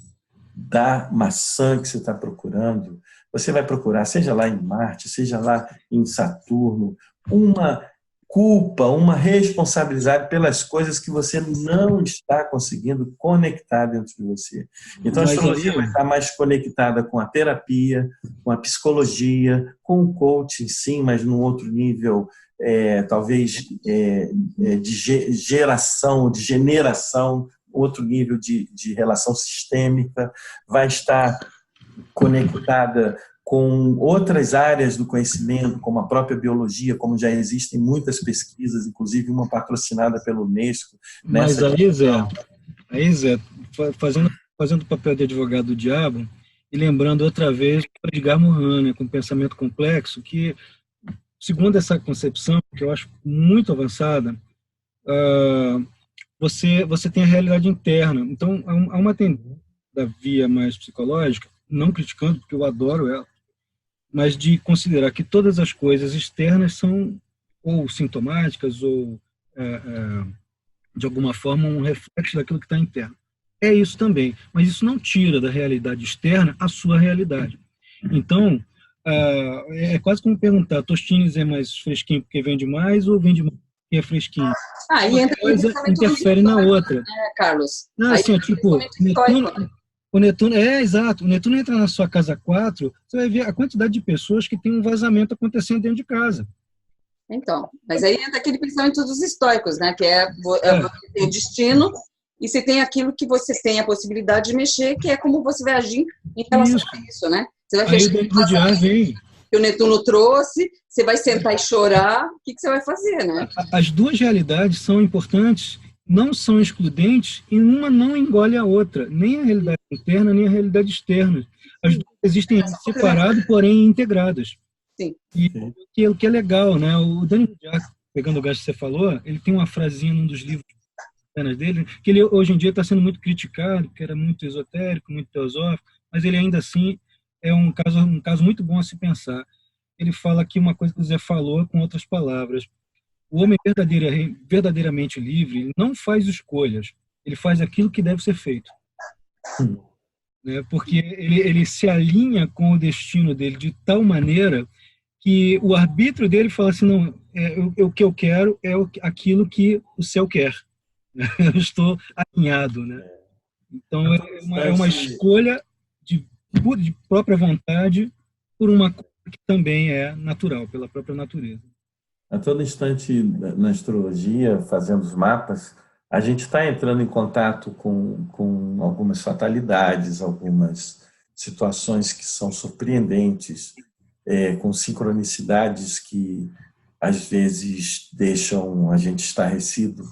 da maçã que você está procurando, você vai procurar, seja lá em Marte, seja lá em Saturno, uma culpa, uma responsabilidade pelas coisas que você não está conseguindo conectar dentro de você. Então, a astrologia vai estar mais conectada com a terapia, com a psicologia, com o coaching, sim, mas num outro nível, talvez de geração, de generação, outro nível de relação sistêmica, vai estar conectada com outras áreas do conhecimento, como a própria biologia, como já existem muitas pesquisas, inclusive uma patrocinada pelo Unesco. Mas aí, Zé, fazendo o papel de advogado do diabo, e lembrando outra vez o Edgar Morin, né, com pensamento complexo, que, segundo essa concepção, que eu acho muito avançada, você tem a realidade interna. Então, há uma tendência da via mais psicológica, não criticando, porque eu adoro ela, mas de considerar que todas as coisas externas são ou sintomáticas ou, de alguma forma, um reflexo daquilo que está interno. É isso também, mas isso não tira da realidade externa a sua realidade. Então, é quase como perguntar, Tostines é mais fresquinho porque vende mais ou vende mais porque é fresquinho? E uma coisa interfere na outra. Carlos? Não, assim, tipo, o Netuno, exato, o Netuno entra na sua casa 4, você vai ver a quantidade de pessoas que tem um vazamento acontecendo dentro de casa. Então, mas aí entra aquele pensamento dos estoicos, né, que você tem o destino e você tem aquilo que você tem a possibilidade de mexer, que é como você vai agir em relação a isso, né? Você vai fechar que o Netuno trouxe, você vai sentar e chorar, o que você vai fazer, né? As duas realidades são importantes, não são excludentes, e uma não engole a outra, nem a realidade interna, nem a realidade externa. As duas existem separadas, porém integradas. Sim. E o que é legal, né? O Daniel Jack, pegando o gancho que você falou, ele tem uma frasinha num dos livros dele, que ele hoje em dia está sendo muito criticado, que era muito esotérico, muito teosófico, mas ele ainda assim é um caso muito bom a se pensar. Ele fala aqui uma coisa que o Zé falou com outras palavras. O homem verdadeiramente livre, ele não faz escolhas, ele faz aquilo que deve ser feito. Né? Porque ele se alinha com o destino dele de tal maneira que o arbítrio dele fala assim, não, o que eu quero é aquilo que o céu quer. Eu estou alinhado. Né? Então, é uma escolha de própria vontade por uma coisa que também é natural, pela própria natureza. A todo instante, na astrologia, fazendo os mapas, a gente está entrando em contato com algumas fatalidades, algumas situações que são surpreendentes, com sincronicidades que, às vezes, deixam a gente estarrecido,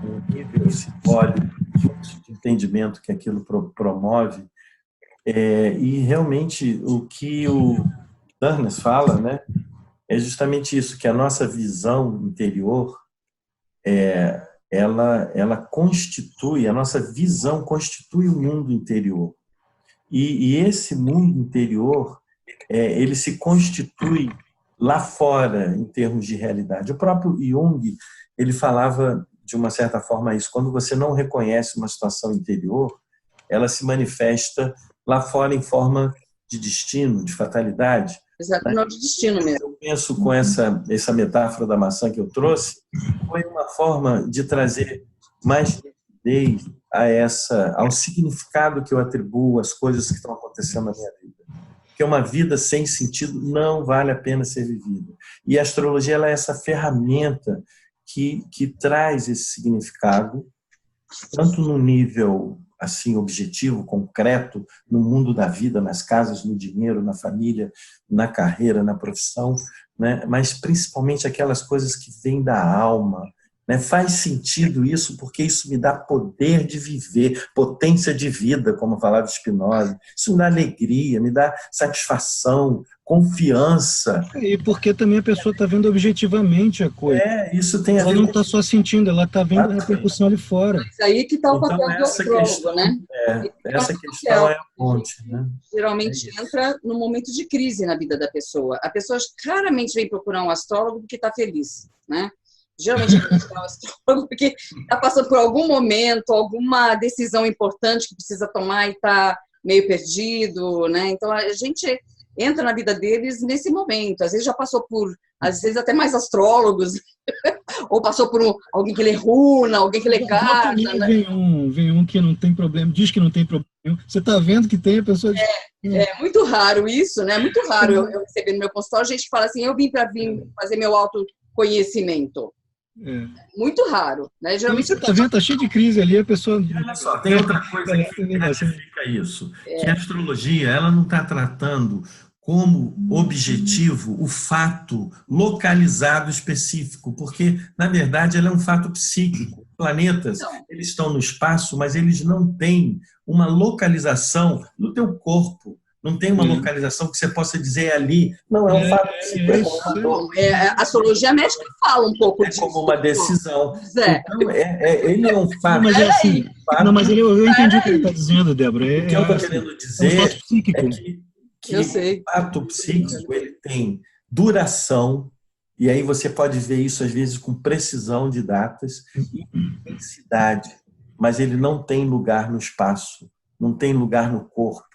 um nível simbólico, de entendimento que aquilo promove. E, realmente, o que o Darnes fala, né, é justamente isso, que a nossa visão interior, ela constitui, a nossa visão constitui o mundo interior. E esse mundo interior, ele se constitui lá fora, em termos de realidade. O próprio Jung, ele falava de uma certa forma, isso. Quando você não reconhece uma situação interior, ela se manifesta lá fora em forma de destino, de fatalidade. Exato, não de destino mesmo. Eu penso com essa metáfora da maçã que eu trouxe, foi uma forma de trazer mais nitidez ao significado que eu atribuo às coisas que estão acontecendo na minha vida. Porque uma vida sem sentido não vale a pena ser vivida. E a astrologia ela é essa ferramenta que traz esse significado, tanto no nível assim objetivo, concreto, no mundo da vida, nas casas, no dinheiro, na família, na carreira, na profissão, né? Mas principalmente aquelas coisas que vêm da alma, né? Faz sentido isso porque isso me dá poder de viver, potência de vida, como falava Spinoza. Isso me dá alegria, me dá satisfação, confiança. E porque também a pessoa está vendo objetivamente a coisa. Isso tem a ver. Ela não está só sentindo, ela está vendo a repercussão ali fora. Isso aí que está o papel do astrólogo, questão, né? Essa questão é a ponte, né? Geralmente entra no momento de crise na vida da pessoa. A pessoa claramente vem procurar um astrólogo porque está feliz, né? Geralmente vem procurar um astrólogo porque está passando por algum momento, alguma decisão importante que precisa tomar e está meio perdido, né? Então a gente entra na vida deles nesse momento. Às vezes já passou por, às vezes até mais astrólogos, ou passou por alguém que lê runa, alguém que lê carta. Né? Vem um que não tem problema, diz que não tem problema. Você está vendo que tem a pessoa... É muito raro isso, né? Muito raro eu receber no meu consultório, a gente fala assim, eu vim para fazer meu autoconhecimento. Muito raro, né? Geralmente você está vendo, está cheio de crise ali, a pessoa... Olha só, tem outra coisa que identifica isso, que a astrologia ela não está tratando como objetivo o fato localizado específico, porque, na verdade, ela é um fato psíquico. Planetas, eles estão no espaço, mas eles não têm uma localização no teu corpo. Não tem uma localização que você possa dizer ali. Não, é um fato psíquico. A astrologia médica fala um pouco disso. É como uma decisão. Então, ele é um fato. Mas é assim. Não, mas eu entendi o que ele está dizendo, Débora. O que eu estou querendo dizer é um fato psíquico. Que o fato psíquico ele tem duração, e aí você pode ver isso às vezes com precisão de datas e intensidade, mas ele não tem lugar no espaço, não tem lugar no corpo.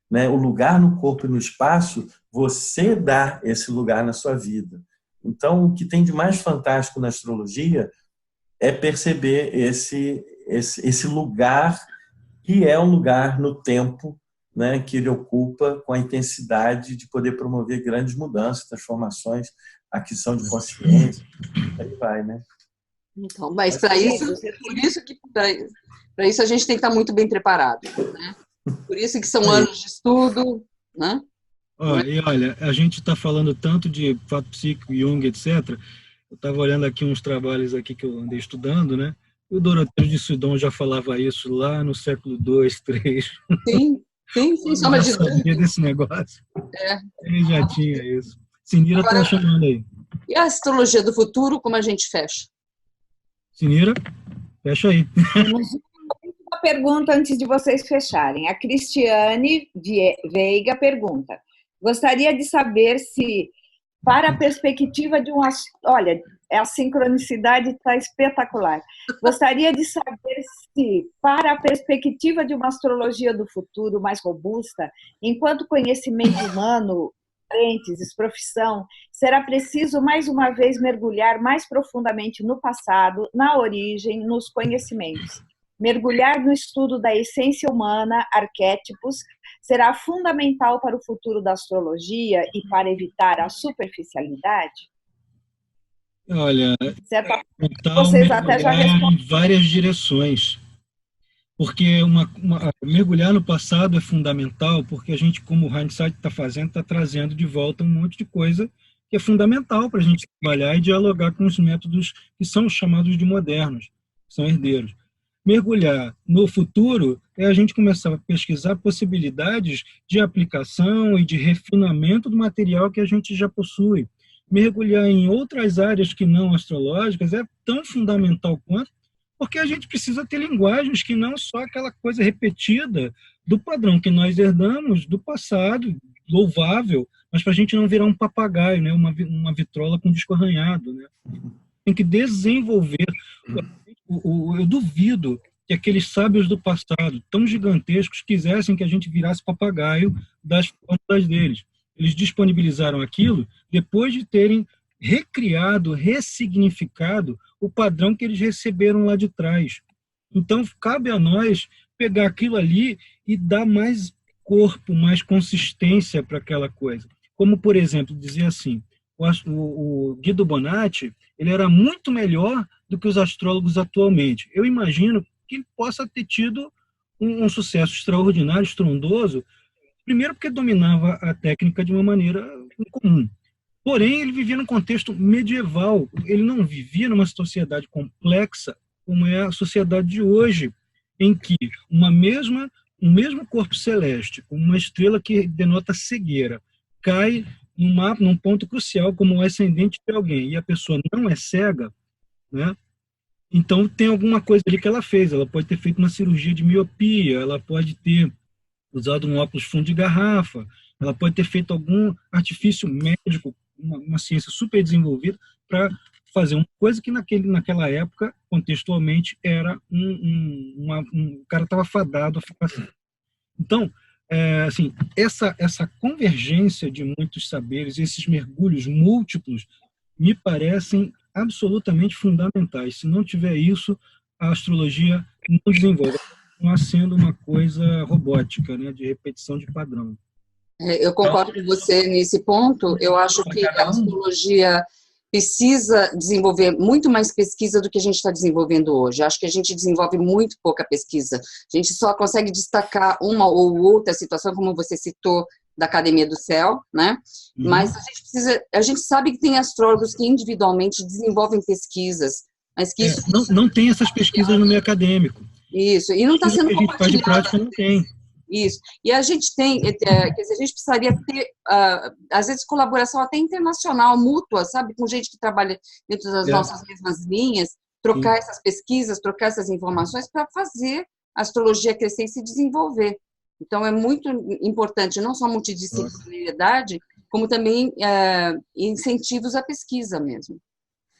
Né? O lugar no corpo e no espaço, você dá esse lugar na sua vida. Então, o que tem de mais fantástico na astrologia é perceber esse lugar que é um lugar no tempo, né, que ele ocupa com a intensidade de poder promover grandes mudanças, transformações, aquisição de consciência, aí vai, né? Então, mas para isso a gente tem que estar muito bem preparado, né? Por isso que são anos de estudo, né? Olha, a gente está falando tanto de fato psíquico, Jung, etc. Eu estava olhando aqui uns trabalhos aqui que eu andei estudando, né? E o Dorotheu de Sidon já falava isso lá no século II, III. Sim, só uma sabia desse negócio. Ele já tinha isso. Sinira está chamando aí. E a astrologia do futuro, como a gente fecha? Sinira, fecha aí. Uma pergunta antes de vocês fecharem. A Cristiane Veiga pergunta: gostaria de saber se, para a perspectiva de um... Olha, a sincronicidade está espetacular. Gostaria de saber se, para a perspectiva de uma astrologia do futuro mais robusta, enquanto conhecimento humano, parênteses, profissão, será preciso mais uma vez mergulhar mais profundamente no passado, na origem, nos conhecimentos. Mergulhar no estudo da essência humana, arquétipos, será fundamental para o futuro da astrologia e para evitar a superficialidade? Olha, vocês até já em várias direções. Porque mergulhar no passado é fundamental, porque a gente, como o Hindsight está fazendo, está trazendo de volta um monte de coisa que é fundamental para a gente trabalhar e dialogar com os métodos que são chamados de modernos, que são herdeiros. Mergulhar no futuro é a gente começar a pesquisar possibilidades de aplicação e de refinamento do material que a gente já possui. Mergulhar em outras áreas que não astrológicas é tão fundamental quanto, porque a gente precisa ter linguagens que não só aquela coisa repetida do padrão que nós herdamos do passado, louvável, mas para a gente não virar um papagaio, né? uma vitrola com disco arranhado. Né? Tem que desenvolver. eu duvido que aqueles sábios do passado, tão gigantescos, quisessem que a gente virasse papagaio das fórmulas deles. Eles disponibilizaram aquilo depois de terem recriado, ressignificado o padrão que eles receberam lá de trás. Então, cabe a nós pegar aquilo ali e dar mais corpo, mais consistência para aquela coisa. Como, por exemplo, dizer assim, o Guido Bonatti, ele era muito melhor do que os astrólogos atualmente. Eu imagino que ele possa ter tido um sucesso extraordinário, estrondoso, primeiro porque dominava a técnica de uma maneira incomum. Porém, ele vivia num contexto medieval. Ele não vivia numa sociedade complexa como é a sociedade de hoje, em que um mesmo corpo celeste, com uma estrela que denota cegueira, cai num ponto crucial como o ascendente de alguém, e a pessoa não é cega, né? Então tem alguma coisa ali que ela fez. Ela pode ter feito uma cirurgia de miopia, ela pode ter usado um óculos fundo de garrafa, ela pode ter feito algum artifício médico, uma ciência super desenvolvida para fazer uma coisa que naquela época, contextualmente, era o cara estava fadado a ficar assim. Então, assim, essa convergência de muitos saberes, esses mergulhos múltiplos, me parecem absolutamente fundamentais. Se não tiver isso, a astrologia não desenvolve, não sendo uma coisa robótica, né, de repetição de padrão. Eu concordo com você nesse ponto. Eu acho que a astrologia precisa desenvolver muito mais pesquisa do que a gente está desenvolvendo hoje. Acho que a gente desenvolve muito pouca pesquisa. A gente só consegue destacar uma ou outra situação, como você citou, da Academia do Céu, né? Mas a gente sabe que tem astrólogos que individualmente desenvolvem pesquisas, mas que isso não tem essas pesquisas no meio acadêmico. Isso, e não está sendo compartilhado. A gente faz de prática, não tem. Isso. E a gente tem, quer dizer, a gente precisaria ter, às vezes, colaboração até internacional, mútua, sabe? Com gente que trabalha dentro das nossas mesmas linhas, trocar essas pesquisas, trocar essas informações para fazer a astrologia crescer e se desenvolver. Então, é muito importante, não só multidisciplinaridade, como também incentivos à pesquisa mesmo.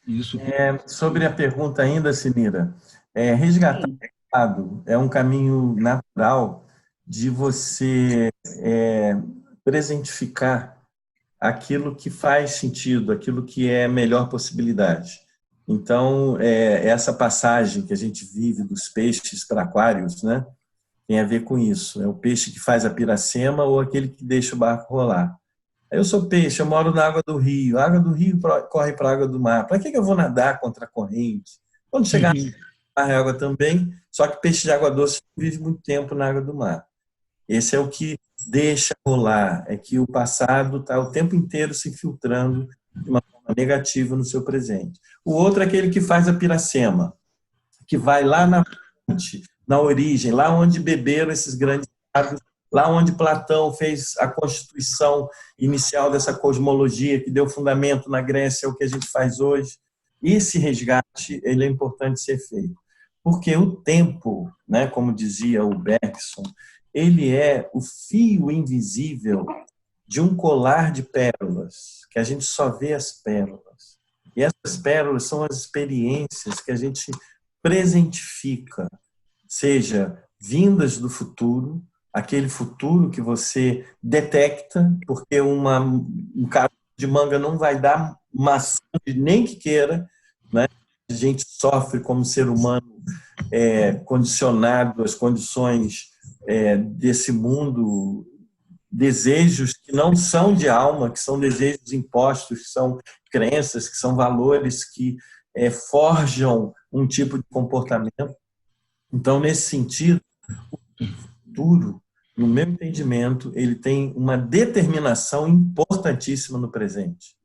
Isso. Sobre a pergunta ainda, Sinira, resgatar o mercado é um caminho natural de você presentificar aquilo que faz sentido, aquilo que é a melhor possibilidade. Então, essa passagem que a gente vive dos peixes para aquários, né, tem a ver com isso. É o peixe que faz a piracema ou aquele que deixa o barco rolar. Eu sou peixe, eu moro na água do rio. A água do rio corre para a água do mar. Para que eu vou nadar contra a corrente? Quando chegar na água também, só que peixe de água doce vive muito tempo na água do mar. Esse é o que deixa rolar, é que o passado está o tempo inteiro se infiltrando de uma forma negativa no seu presente. O outro é aquele que faz a piracema, que vai lá na fonte, na origem, lá onde beberam esses grandes sábios, lá onde Platão fez a constituição inicial dessa cosmologia que deu fundamento na Grécia, o que a gente faz hoje. Esse resgate, ele é importante ser feito. Porque o tempo, né, como dizia o Bergson, ele é o fio invisível de um colar de pérolas, que a gente só vê as pérolas. E essas pérolas são as experiências que a gente presentifica, seja vindas do futuro, aquele futuro que você detecta, porque um caroço de manga não vai dar maçã nem que queira, né? A gente sofre como ser humano condicionado às condições desse mundo, desejos que não são de alma, que são desejos impostos, que são crenças, que são valores que forjam um tipo de comportamento. Então, nesse sentido, o futuro, no meu entendimento, ele tem uma determinação importantíssima no presente,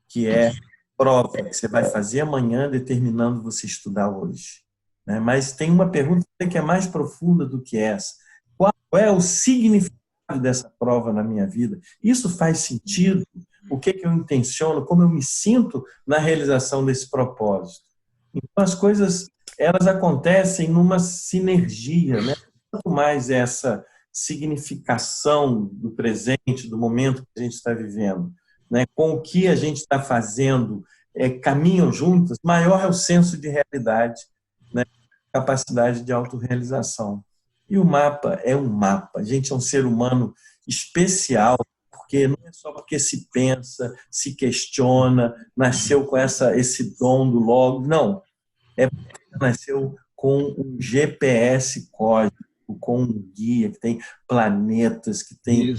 que é prova que você vai fazer amanhã determinando você estudar hoje. Né? Mas tem uma pergunta que é mais profunda do que essa. Qual é o significado dessa prova na minha vida? Isso faz sentido? O que eu intenciono? Como eu me sinto na realização desse propósito? Então, as coisas, elas acontecem numa sinergia, né? Quanto mais essa significação do presente, do momento que a gente está vivendo, né? Com o que a gente está fazendo, caminham juntas, maior é o senso de realidade, né? capacidade de autorrealização. E o mapa é um mapa. A gente é um ser humano especial, porque não é só porque se pensa, se questiona, nasceu com esse dom do logo. Não, é porque nasceu com um GPS cósmico, com um guia que tem planetas, que tem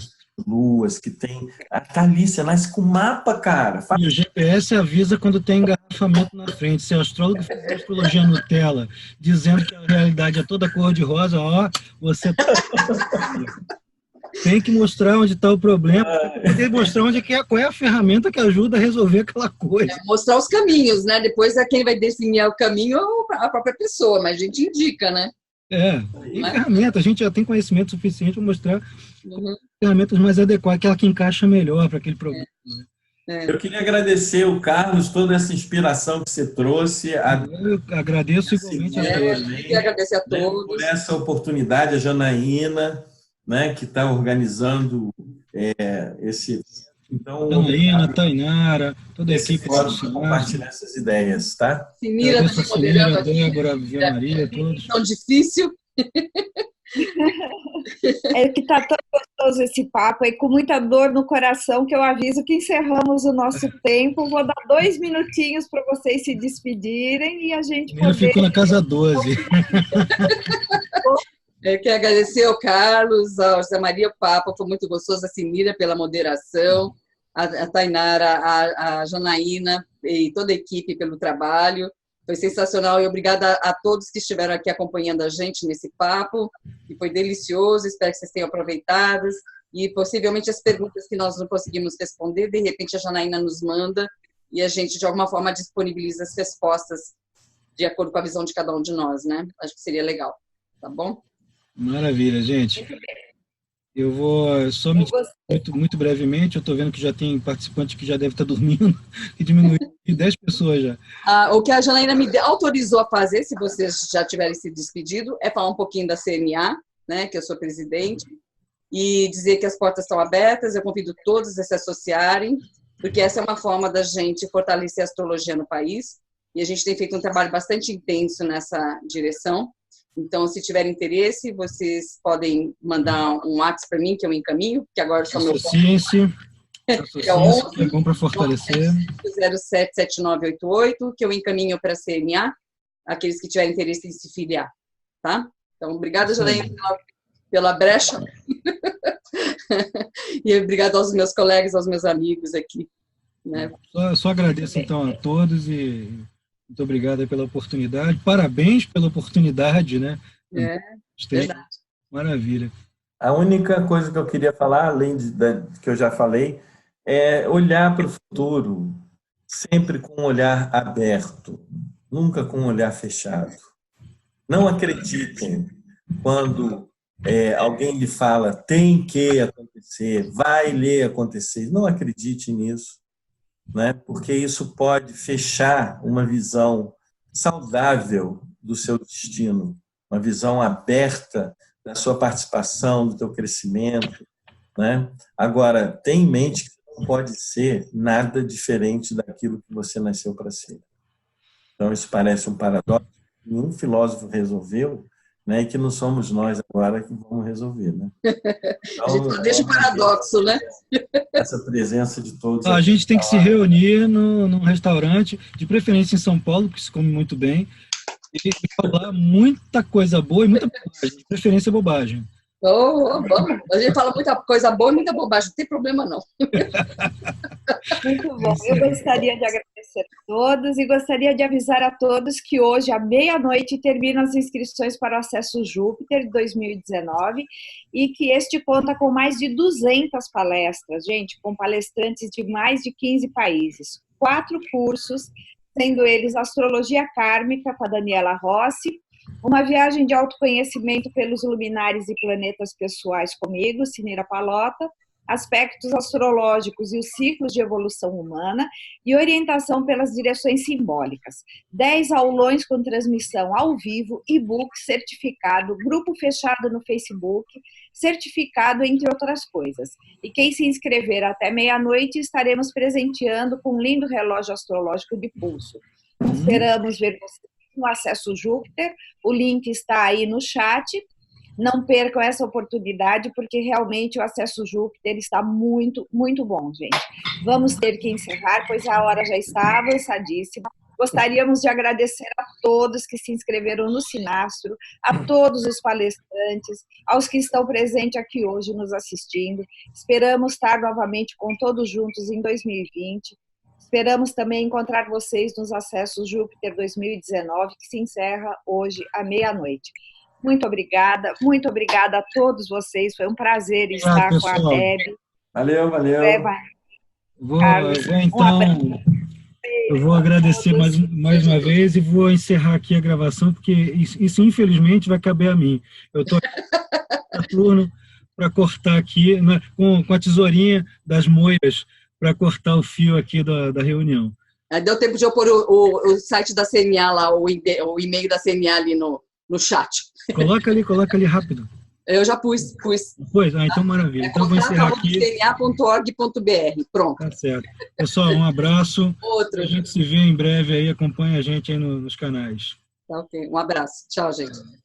luas, que tem... Tá ali, você nasce com mapa, cara. E o GPS avisa quando tem engarrafamento na frente. Se o astrólogo fizer astrologia Nutella dizendo que a realidade é toda cor-de-rosa, ó, você tem que mostrar onde está o problema, tem que mostrar qual é a ferramenta que ajuda a resolver aquela coisa. Mostrar os caminhos, né? Depois quem vai definir o caminho é a própria pessoa, mas a gente indica, né? Tem ferramenta, a gente já tem conhecimento suficiente para mostrar ferramentas mais adequadas, aquela que encaixa melhor para aquele problema. Eu queria agradecer o Carlos, toda essa inspiração que você trouxe. Eu agradeço igualmente a todos. Eu queria agradecer a todos. Por essa oportunidade, a Janaína, né, que está organizando esse... Então, Janaína, Tainara, toda a equipe de compartilhar essas ideias, tá? Sinira, Débora, Via Maria, todos. Tão difícil. É que está tão gostoso esse papo, e com muita dor no coração, que eu aviso que encerramos o nosso tempo. Vou dar 2 minutinhos para vocês se despedirem e a gente poder... ficou na casa 12. Eu quero agradecer ao Carlos, ao José Maria, o papo foi muito gostoso, a Sinira pela moderação, a Tainara, a Janaína e toda a equipe pelo trabalho. Foi sensacional e obrigada a todos que estiveram aqui acompanhando a gente nesse papo, que foi delicioso, espero que vocês tenham aproveitado e possivelmente as perguntas que nós não conseguimos responder, de repente a Janaína nos manda e a gente de alguma forma disponibiliza as respostas de acordo com a visão de cada um de nós, né? Acho que seria legal, tá bom? Maravilha, gente. Eu vou só me muito brevemente, eu estou vendo que já tem participante que já deve estar dormindo, e diminuiu de 10 pessoas já. O que a Janaína me autorizou a fazer, se vocês já tiverem se despedido, é falar um pouquinho da CNA, né, que eu sou presidente, e dizer que as portas estão abertas, eu convido todos a se associarem, porque essa é uma forma da gente fortalecer a astrologia no país, e a gente tem feito um trabalho bastante intenso nessa direção. Então, se tiver interesse, vocês podem mandar um WhatsApp para mim, que eu encaminho, que agora eu sou meu Associe-se, que é bom para fortalecer. 077988, que eu encaminho para a CNA, aqueles que tiverem interesse em se filiar, tá? Então, obrigada, Janaína, pela brecha. E obrigada aos meus colegas, aos meus amigos aqui. Né? Só agradeço, então, a todos e... Muito obrigado pela oportunidade. Parabéns pela oportunidade, né? Verdade. Maravilha. A única coisa que eu queria falar, além que eu já falei, é olhar para o futuro sempre com um olhar aberto, nunca com um olhar fechado. Não acreditem quando alguém lhe fala tem que acontecer, vai lhe acontecer. Não acredite nisso. Né? Porque isso pode fechar uma visão saudável do seu destino, uma visão aberta da sua participação, do teu crescimento. Né? Agora, tenha em mente que não pode ser nada diferente daquilo que você nasceu para ser. Então, isso parece um paradoxo que nenhum filósofo resolveu, né? E que não somos nós agora que vamos resolver. Né? Então, a gente só deixa o paradoxo, né? Essa presença de todos. A gente tem que se reunir num restaurante, de preferência em São Paulo, que se come muito bem, e falar muita coisa boa e muita bobagem, de preferência bobagem. Vamos. A gente fala muita coisa boa e muita bobagem, não tem problema não. Muito bom. Eu gostaria de agradecer a todos e gostaria de avisar a todos que hoje, à meia-noite, terminam as inscrições para o Acesso Júpiter 2019 e que este conta com mais de 200 palestras, gente, com palestrantes de mais de 15 países, 4 cursos, sendo eles Astrologia Kármica com a Daniela Rossi, uma viagem de autoconhecimento pelos luminares e planetas pessoais comigo, Sinira Palota, aspectos astrológicos e os ciclos de evolução humana e orientação pelas direções simbólicas. 10 aulões com transmissão ao vivo, e-book certificado, grupo fechado no Facebook, certificado, entre outras coisas. E quem se inscrever até meia-noite estaremos presenteando com um lindo relógio astrológico de pulso. Esperamos ver você no Acesso Júpiter. O link está aí no chat. Não percam essa oportunidade, porque realmente o Acesso Júpiter está muito, muito bom, gente. Vamos ter que encerrar, pois a hora já está avançadíssima. Gostaríamos de agradecer a todos que se inscreveram no Sinastro, a todos os palestrantes, aos que estão presentes aqui hoje nos assistindo. Esperamos estar novamente com todos juntos em 2020. Esperamos também encontrar vocês nos Acessos Júpiter 2019, que se encerra hoje à meia-noite. Muito obrigada a todos vocês. Foi um prazer estar com a Deb. Valeu. Eu vou agradecer mais uma vez e vou encerrar aqui a gravação, porque isso infelizmente vai caber a mim. Eu estou aqui turno para cortar aqui, né, com a tesourinha das moiras, para cortar o fio aqui da reunião. Deu tempo de eu pôr o site da CNA lá, o e-mail da CNA ali no chat. Coloca ali rápido. Eu já pus. Pois, então maravilha. Então vou encerrar aqui. cna.org.br. Pronto. Tá certo. Pessoal, um abraço. Outro. A gente se vê em breve aí, acompanha a gente aí nos canais. Tá ok. Um abraço. Tchau, gente.